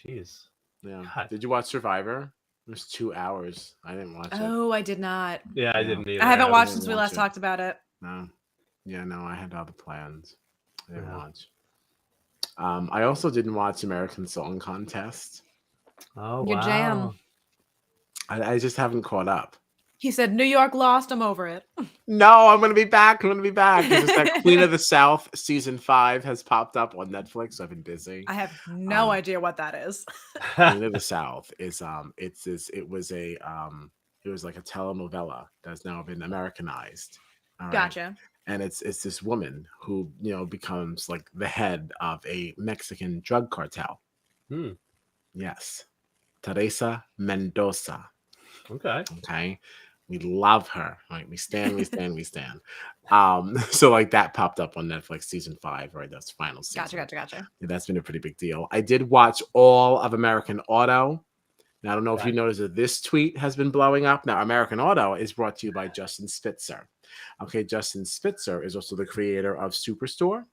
S2: jeez.
S1: Yeah.
S2: God.
S1: Did you watch Survivor? It was 2 hours. I didn't watch it.
S3: Oh, I did not.
S2: Yeah, I didn't either.
S3: I haven't watched
S1: didn't
S3: since we
S1: watch
S3: last
S1: it.
S3: talked about it.
S1: No. Yeah, no, I had other plans. I didn't
S2: Yeah.
S1: watch. I also didn't watch American Song Contest.
S2: Oh,
S3: Your
S2: wow.
S3: jam.
S1: I just haven't caught up.
S3: He said, New York lost. I'm over it.
S1: No, I'm going to be back. It's just that Queen of the South season 5 has popped up on Netflix. So I've been busy.
S3: I have no idea what that is.
S1: Queen of the South is it was like a telenovela that's now been Americanized. All right?
S3: Gotcha.
S1: And it's this woman who becomes like the head of a Mexican drug cartel. Yes, Teresa Mendoza. Okay. We love her. Right? We stand. So like that popped up on Netflix season 5, right? That's final season.
S3: Gotcha.
S1: Yeah, that's been a pretty big deal. I did watch all of American Auto. Now, I don't know if you noticed that this tweet has been blowing up. Now, American Auto is brought to you by Justin Spitzer. Okay, Justin Spitzer is also the creator of Superstore,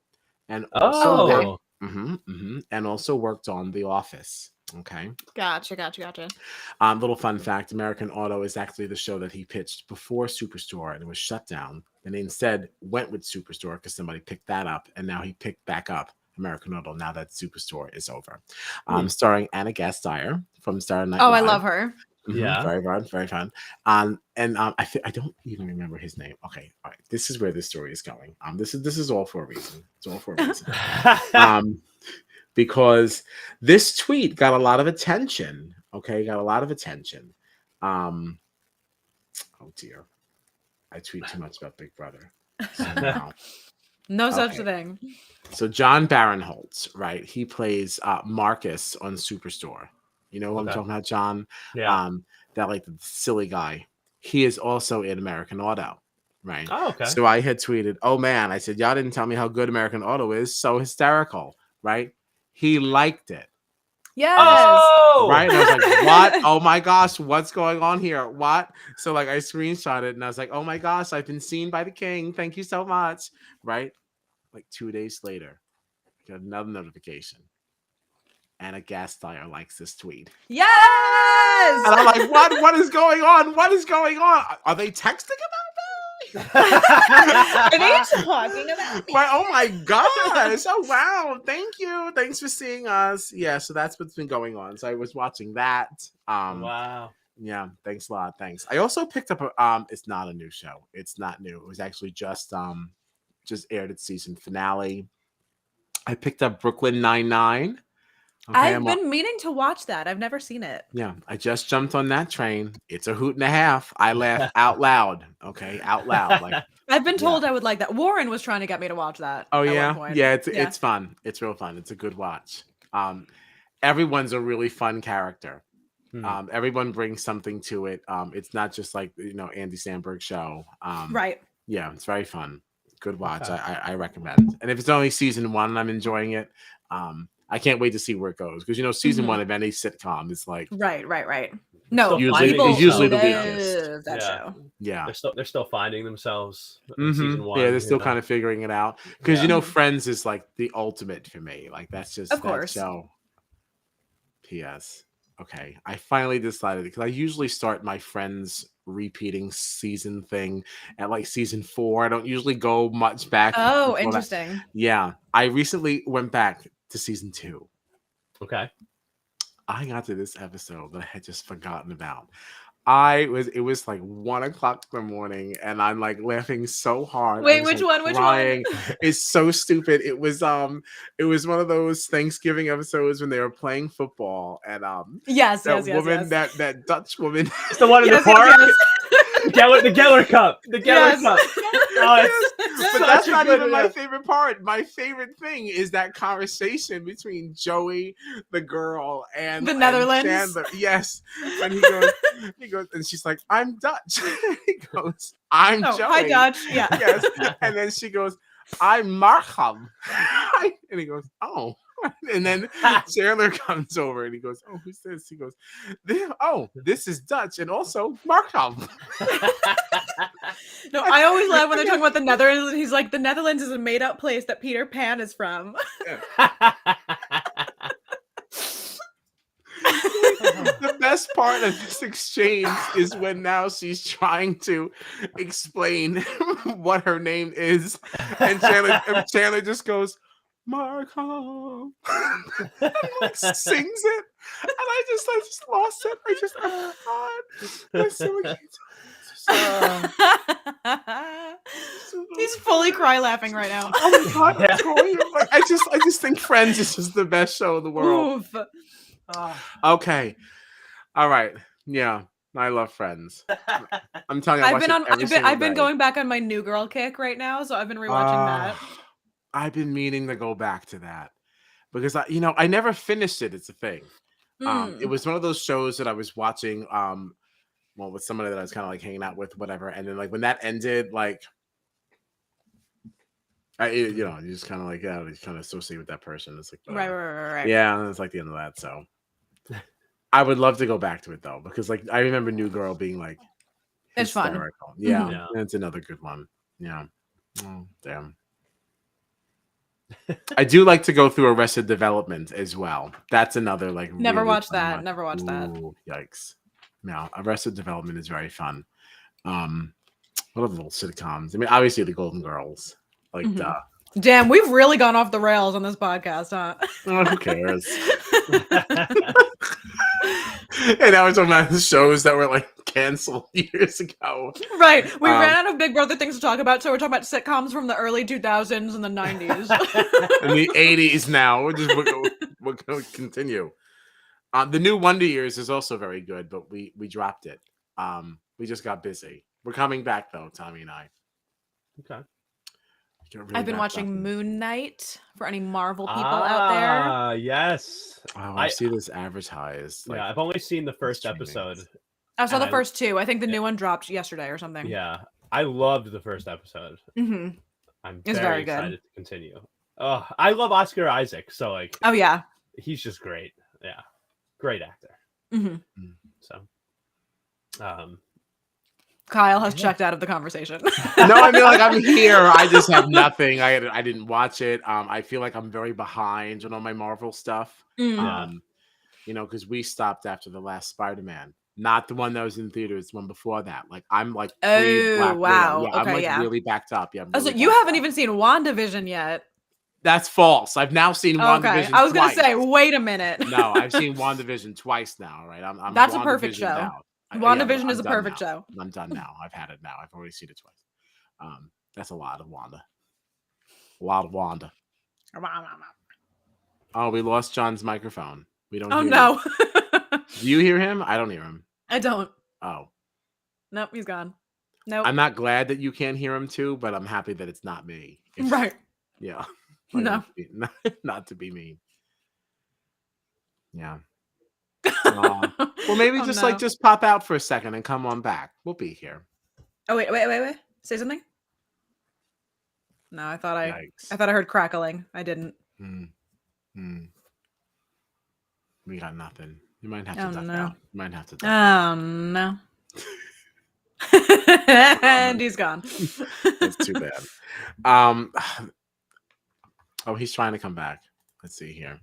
S1: and also and also worked on The Office. Okay.
S3: Gotcha.
S1: Little fun fact: American Auto is actually the show that he pitched before Superstore, and it was shut down. And he instead went with Superstore because somebody picked that up, and now he picked back up American Auto now that Superstore is over. Starring Anna Gasteyer from Saturday Night Live.
S3: I love her.
S2: Yeah,
S1: very fun. I don't even remember his name. Okay, all right. This is where this story is going. This is all for a reason. It's all for a reason. Because this tweet got a lot of attention. Okay, Oh dear, I tweet too much about Big Brother. So
S3: No such thing.
S1: So John Barinholtz, right? He plays Marcus on Superstore. You know who I'm talking about, John?
S2: Yeah.
S1: That like the silly guy. He is also in American Auto, right?
S2: Oh, okay.
S1: So I had tweeted, "Oh man," I said, "Y'all didn't tell me how good American Auto is. So hysterical, right?" He liked it.
S3: Yes.
S2: Oh!
S1: Right? And I was like, what? Oh my gosh, what's going on here? What? So like I screenshot it and I was like, oh my gosh, I've been seen by the king. Thank you so much. Right? Like 2 days later, I got another notification. Anna Gasteyer likes this tweet.
S3: Yes.
S1: And I'm like, what? What is going on? What is going on? Are they texting about me?
S3: Are they talking about me?
S1: Oh my gosh. Oh wow. Thank you. Thanks for seeing us. Yeah, so that's what's been going on. So I was watching that.
S2: Wow.
S1: Yeah, thanks a lot. Thanks. I also picked up a it's not a new show. It's not new. It was actually just aired its season finale. I picked up Brooklyn Nine-Nine. Okay,
S3: I've been meaning to watch that. I've never seen it.
S1: Yeah, I just jumped on that train. It's a hoot and a half. I laugh out loud. Okay, out loud. Like
S3: I've been told I would like that. Warren was trying to get me to watch that.
S1: Oh yeah, yeah. It's fun. It's real fun. It's a good watch. Everyone's a really fun character. Everyone brings something to it. It's not just like Andy Samberg show.
S3: Right.
S1: Yeah, it's very fun. Good watch. Okay. I recommend. And if it's only season 1 and I'm enjoying it, I can't wait to see where it goes because season 1 of any sitcom is like
S3: right. No,
S1: usually the weakest.
S3: That show.
S1: Yeah,
S2: they're still finding themselves. In season 1,
S1: yeah, they're still kind of figuring it out because Friends is like the ultimate for me. Like that's just
S3: of course.
S1: Show. P.S. Okay, I finally decided because I usually start my Friends repeating season thing at like season 4. I don't usually go much back.
S3: Oh, interesting.
S1: Yeah, I recently went back to season 2.
S2: Okay.
S1: I got to this episode that I had just forgotten about. It was like 1 o'clock in the morning, and I'm like laughing so hard.
S3: Wait,
S1: I was
S3: which
S1: like
S3: one?
S1: crying.
S3: Which one?
S1: It's so stupid. It was one of those Thanksgiving episodes when they were playing football, and
S3: Yes.
S1: that Dutch woman.
S2: It's the one in the park. The Geller Cup. The Geller Cup.
S1: Oh, but that's not even my
S2: one.
S1: favorite part. My favorite thing is that conversation between Joey, the girl, and
S3: The Netherlands.
S1: Chandler. Yes, when he goes, and she's like, "I'm Dutch." He goes, "I'm Joey."
S3: Hi, Dutch. Yeah.
S1: Yes, and then she goes, "I'm Markham," and he goes, "Oh." And then Chandler comes over and he goes, "Oh, who's this?" He goes, "Oh, this is Dutch and also Markham."
S3: No, I always love when they're talking about the Netherlands. He's like, the Netherlands is a made-up place that Peter Pan is from.
S1: The best part of this exchange is when now she's trying to explain what her name is, and Chandler just goes, "Markham," like, sings it, and I just lost it. Oh my God, that's so cute.
S3: He's fully cry laughing right now.
S1: Oh my God, I'm telling you, like, I just think Friends is just the best show in the world.
S3: Oof.
S1: Okay, all right, yeah, I love Friends. I'm telling you,
S3: I've been going back on my New Girl kick right now, so I've been rewatching that.
S1: I've been meaning to go back to that because I never finished it. It's a thing. It was one of those shows that I was watching. Well, with somebody that I was kind of like hanging out with, whatever. And then like when that ended, like, you just kind of like, yeah, you kind of associate with that person. It's like,
S3: Right.
S1: Yeah, and it's like the end of that. So I would love to go back to it though, because like I remember New Girl being like,
S3: it's fun.
S1: Yeah, it's another good one. Yeah. Oh, damn. I do like to go through Arrested Development as well. That's another like
S3: never
S1: really
S3: watched
S1: fun
S3: that.
S1: one.
S3: Never watched that.
S1: Yikes. No, Arrested Development is very fun. What other little sitcoms? I mean, obviously the Golden Girls. Like
S3: Damn, we've really gone off the rails on this podcast, huh?
S1: Oh, who cares? And now we're talking about the shows that were like canceled years ago.
S3: Right. We ran out of Big Brother things to talk about, so we're talking about sitcoms from the early 2000s and the 90s.
S1: And the 80s now. We're going to continue. The new Wonder Years is also very good, but we dropped it. We just got busy. We're coming back though, Tommy and I.
S2: Okay.
S3: Really I've been watching Moon Knight for any Marvel people out there.
S2: Yes.
S1: Oh, I see this advertised.
S2: Like, I've only seen the first episode.
S3: I saw the first two. I think the new one dropped yesterday or something.
S2: Yeah. I loved the first episode.
S3: Mm-hmm.
S2: I'm very excited to continue. Oh, I love Oscar Isaac. So like,
S3: oh yeah,
S2: he's just great. Yeah. Great actor.
S3: Mm-hmm.
S2: So,
S3: Kyle has checked out of the conversation.
S1: No, I mean, like, I'm here. I just have nothing. I didn't watch it. I feel like I'm very behind on all my Marvel stuff. Because we stopped after the last Spider-Man, not the one that was in theaters, the one before that. Like, I'm like,
S3: oh wow,
S1: yeah, I'm like really backed up. Yeah,
S3: so you haven't even seen WandaVision yet.
S1: That's false. I've now seen WandaVision.
S3: I was gonna say, wait a minute.
S1: No, I've seen WandaVision twice now. Right, I'm
S3: that's a perfect show. Now. WandaVision is a perfect show.
S1: I'm done now. I've had it now. I've already seen it twice. That's a lot of Wanda. A lot of Wanda. Oh, we lost John's microphone. We don't.
S3: Oh no!
S1: Do you hear him? I don't hear him.
S3: I don't.
S1: Oh.
S3: Nope, he's gone. Nope.
S1: I'm not glad that you can't hear him too, but I'm happy that it's not me.
S3: Right.
S1: Yeah.
S3: No.
S1: Not to be mean. Yeah. Well, maybe just pop out for a second and come on back. We'll be here.
S3: Oh wait. Say something. No, I thought I heard crackling. I didn't.
S1: We got nothing. You might have to duck out. You might have to duck
S3: out. Oh no. And he's gone.
S1: That's too bad. Oh, he's trying to come back. Let's see here.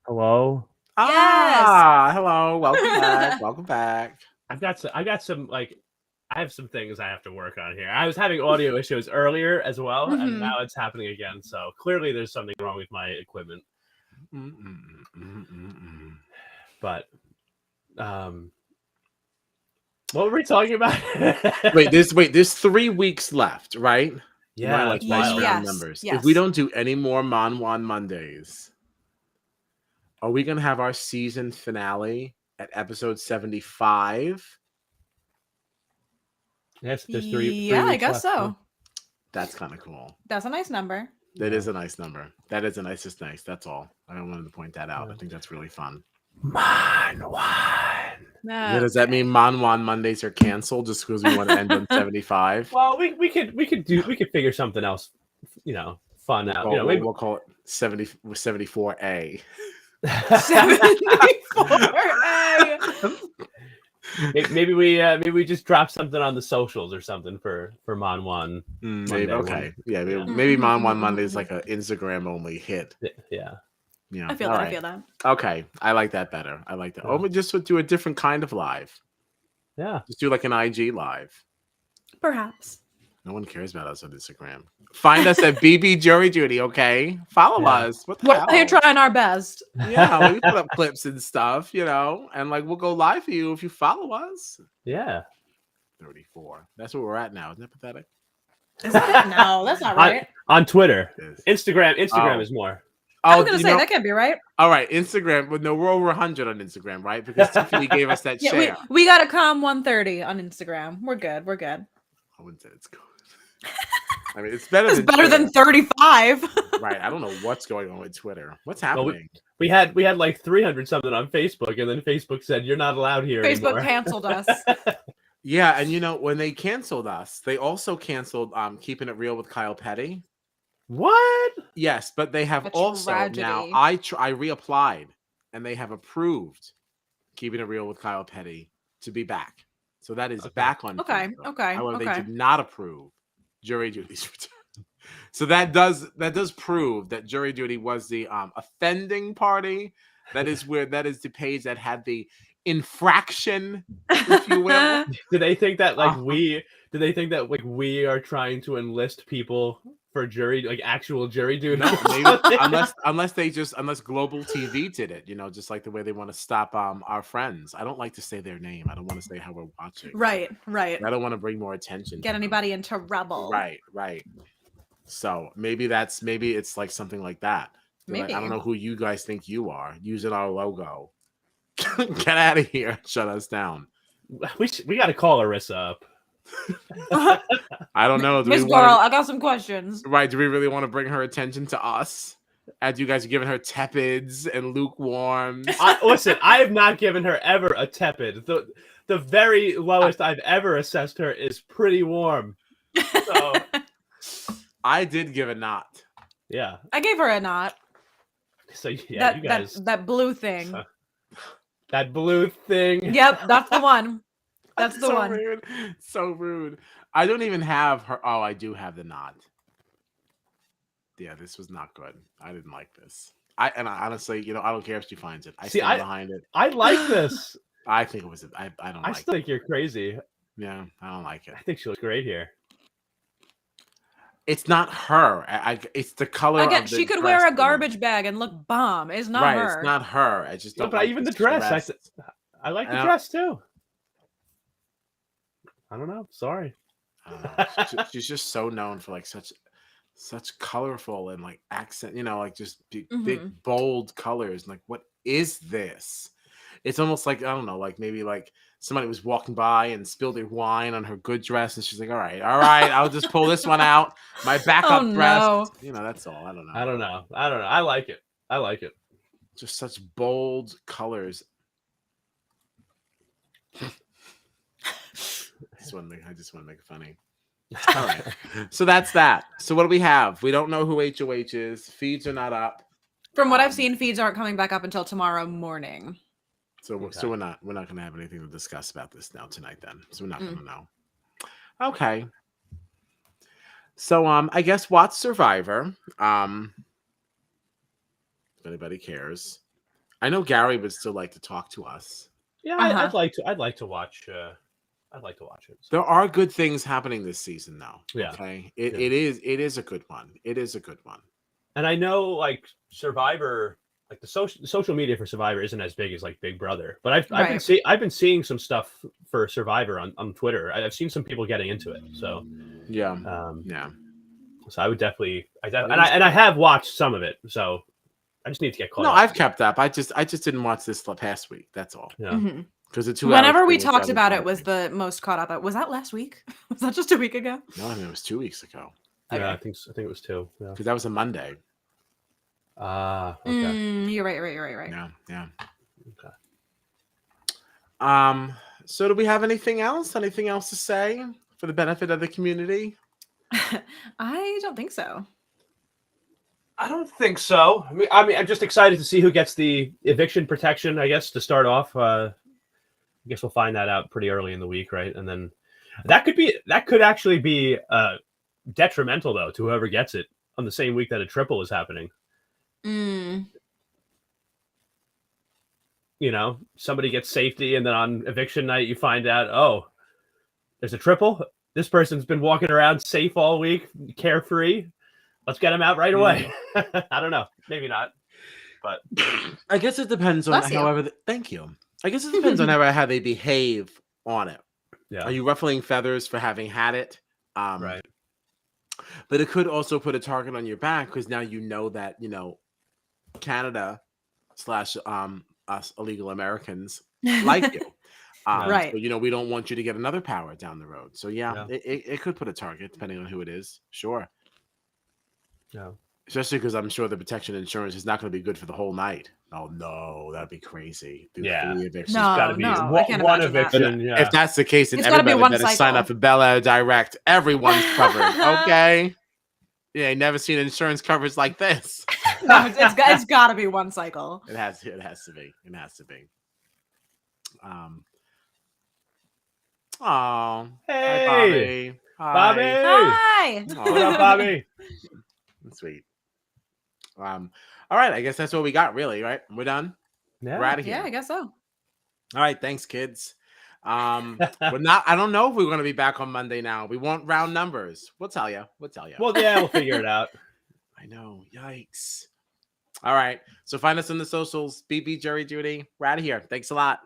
S2: Hello.
S3: Yes.
S1: Hello. Welcome back. Welcome back.
S2: I have some things I have to work on here. I was having audio issues earlier as well, and now it's happening again. So clearly there's something wrong with my equipment. But what were we talking about?
S1: There's 3 weeks left, right?
S2: Yeah,
S1: like
S2: that's
S1: nice
S2: wild.
S1: round
S3: Yes,
S1: numbers.
S3: yes.
S1: If we don't do any more Manwan Mondays, are we gonna have our season finale at episode 75?
S2: Yes, there's three
S3: Yeah, I
S2: weeks
S3: guess
S2: left.
S3: so.
S1: That's kind of cool.
S3: That's a nice number.
S1: That is a nice number. That is a nice. Just nice. That's all. I wanted to point that out.
S2: Yeah.
S1: I think that's really fun.
S2: Manwan.
S1: Yeah, does that mean Manwan Mondays are canceled just because we want to end on 75?
S2: Well, we could figure something else, fun out.
S1: Well,
S2: Maybe
S1: we'll call it 74A.
S3: 74A.
S2: maybe we just drop something on the socials or something for Manwan.
S1: Maybe, okay. Yeah, maybe Manwan Monday is like an Instagram only hit.
S2: Yeah.
S3: I feel that. I feel that.
S1: Okay, I like that better. I like that. Or we just would do a different kind of live.
S2: Yeah.
S1: Just do like an IG live.
S3: Perhaps.
S1: No one cares about us on Instagram. Find us at BB Jury Duty, okay? Follow us. What the hell?
S3: We're trying our best.
S1: Yeah, we put up clips and stuff, and like we'll go live for you if you follow us.
S2: Yeah.
S1: 34. That's where we're at now. Isn't that pathetic?
S3: Is that No, that's not right.
S2: On Twitter. Instagram is more.
S3: I was going to say, that can't be right.
S1: All right, Instagram. But no, we're over 100 on Instagram, right? Because Tiffany gave us that share.
S3: We got a calm 130 on Instagram. We're good.
S1: I wouldn't say it's good. I mean, it's better
S3: than 35.
S1: Right. I don't know what's going on with Twitter. What's happening?
S2: Well, we had like 300 something on Facebook, and then Facebook said you're not allowed here
S3: Facebook
S2: anymore.
S3: canceled us.
S1: Yeah, and when they canceled us, they also canceled Keeping It Real with Kyle Petty.
S2: What?
S1: Yes, but they have also now. I reapplied, and they have approved Keeping It Real with Kyle Petty to be back. So that is back on.
S3: Okay.
S1: However, they did not approve Jury Duty's return. So that does prove that Jury Duty was the offending party. That is the page that had the infraction, if you will.
S2: Do they think that we are trying to enlist people for actual jury duty?
S1: No, maybe, unless Global TV did it, just like the way they want to stop our friends. I don't like to say their name. I don't want to say how we're watching.
S3: Right.
S1: I don't want to bring more attention.
S3: Get anybody into trouble.
S1: Right. So maybe it's like something like that.
S3: Maybe.
S1: I don't know who you guys think you are using our logo. Get out of here. Shut us down.
S2: We got to call Arisa up.
S1: I don't know.
S3: Miss Girl, I got some questions.
S1: Right. Do we really want to bring her attention to us? As you guys are giving her tepids and lukewarms.
S2: Listen, I have not given her ever a tepid. The very lowest I've ever assessed her is pretty warm. So
S1: I did give a knot.
S2: Yeah.
S3: I gave her a knot.
S2: So yeah, you guys.
S3: That blue thing.
S2: That blue thing.
S3: Yep, that's the one. That's the one.
S1: Rude. So rude. I don't even have her. Oh, I do have the knot. Yeah, this was not good. I didn't like this. I honestly, I don't care if she finds it. I stand behind it.
S2: I like this.
S1: I think it was. I don't.
S2: I still think you're crazy.
S1: Yeah, I don't like it.
S2: I think she looks great here.
S1: It's not her. It's the color.
S3: Again,
S1: of the
S3: she could
S1: dress
S3: wear a garbage bag and look bomb. It's not her.
S1: It's not her. I just don't.
S2: But
S1: like
S2: even the
S1: dress.
S2: I like the dress too. I don't know. Sorry.
S1: She's just so known for like such colorful and like accent. Like just big bold colors. And like, what is this? It's almost like, I don't know, like maybe like somebody was walking by and spilled their wine on her good dress, and she's like, all right, I'll just pull this one out. My backup dress. That's all. I don't know.
S2: I like it.
S1: Just such bold colors. I just want to make it funny. All right. So that's that. So what do we have? We don't know who HOH is. Feeds are not up.
S3: From what I've seen, feeds aren't coming back up until tomorrow morning.
S1: So we're not going to have anything to discuss about this tonight then. So we're not going to know. Okay. So I guess watch Survivor. If anybody cares. I know Gary would still like to talk to us.
S2: Yeah, I'd like to watch I'd like to watch it. So.
S1: There are good things happening this season though.
S2: Yeah.
S1: Okay. It is a good one. It is a good one.
S2: And I know like Survivor like the social media for Survivor isn't as big as like Big Brother, but I've been seeing some stuff for Survivor on Twitter. I've seen some people getting into it. So
S1: yeah.
S2: So I would definitely, and I have watched some of it. So I just need to get caught up.
S1: No, I've kept up. I just didn't watch this past week. That's all.
S2: Yeah.
S1: Because the 2
S3: Whenever we talked about it was the most caught up. Was that last week? Was that just a week ago?
S1: No, I mean it was 2 weeks ago.
S2: Okay. Yeah, I think it was 2. Yeah.
S1: Because that was a Monday.
S2: Okay.
S3: You're right.
S1: Yeah.
S2: Okay.
S1: So do we have anything else? Anything else to say for the benefit of the community?
S3: I don't think so.
S2: I don't think so. I mean, I'm just excited to see who gets the eviction protection, I guess, to start off. I guess we'll find that out pretty early in the week, right? And then that could actually be detrimental, though, to whoever gets it on the same week that a triple is happening. You know, somebody gets safety, and then on eviction night, you find out, oh, there's a triple. This person's been walking around safe all week, carefree. Let's get him out right away. I don't know. Maybe not. But
S1: I guess it depends on thank you. I guess it depends on how they behave on it.
S2: Yeah.
S1: Are you ruffling feathers for having had it?
S2: Right.
S1: But it could also put a target on your back because now you know that, Canada / us illegal Americans like you.
S3: Right.
S1: So, we don't want you to get another power down the road. So, it could put a target depending on who it is. Sure.
S2: Yeah.
S1: Especially because I'm sure the protection insurance is not going to be good for the whole night. Oh, no. That'd be crazy.
S2: Yeah.
S1: 3 evictions.
S3: No,
S2: gotta be one eviction. Yeah.
S1: If that's the case, then
S3: It's gotta be
S1: everybody
S3: one
S1: better
S3: cycle.
S1: sign up for Bel Air Direct. Everyone's covered. Okay. Yeah, never seen insurance coverage like this.
S3: No, it's got to be one cycle.
S1: It has to be. Oh,
S2: hey,
S1: Bobby.
S3: Hi.
S2: What up, Bobby?
S1: Sweet. All right. I guess that's what we got. Really, right? We're done.
S2: Yeah.
S1: We're out of here.
S3: Yeah, I guess so.
S1: All right. Thanks, kids. We're not. I don't know if we're going to be back on Monday. Now we want round numbers. We'll tell you.
S2: Well, yeah, we'll figure it out.
S1: I know. Yikes. All right. So find us on the socials. BB Jury Judy. We're out of here. Thanks a lot.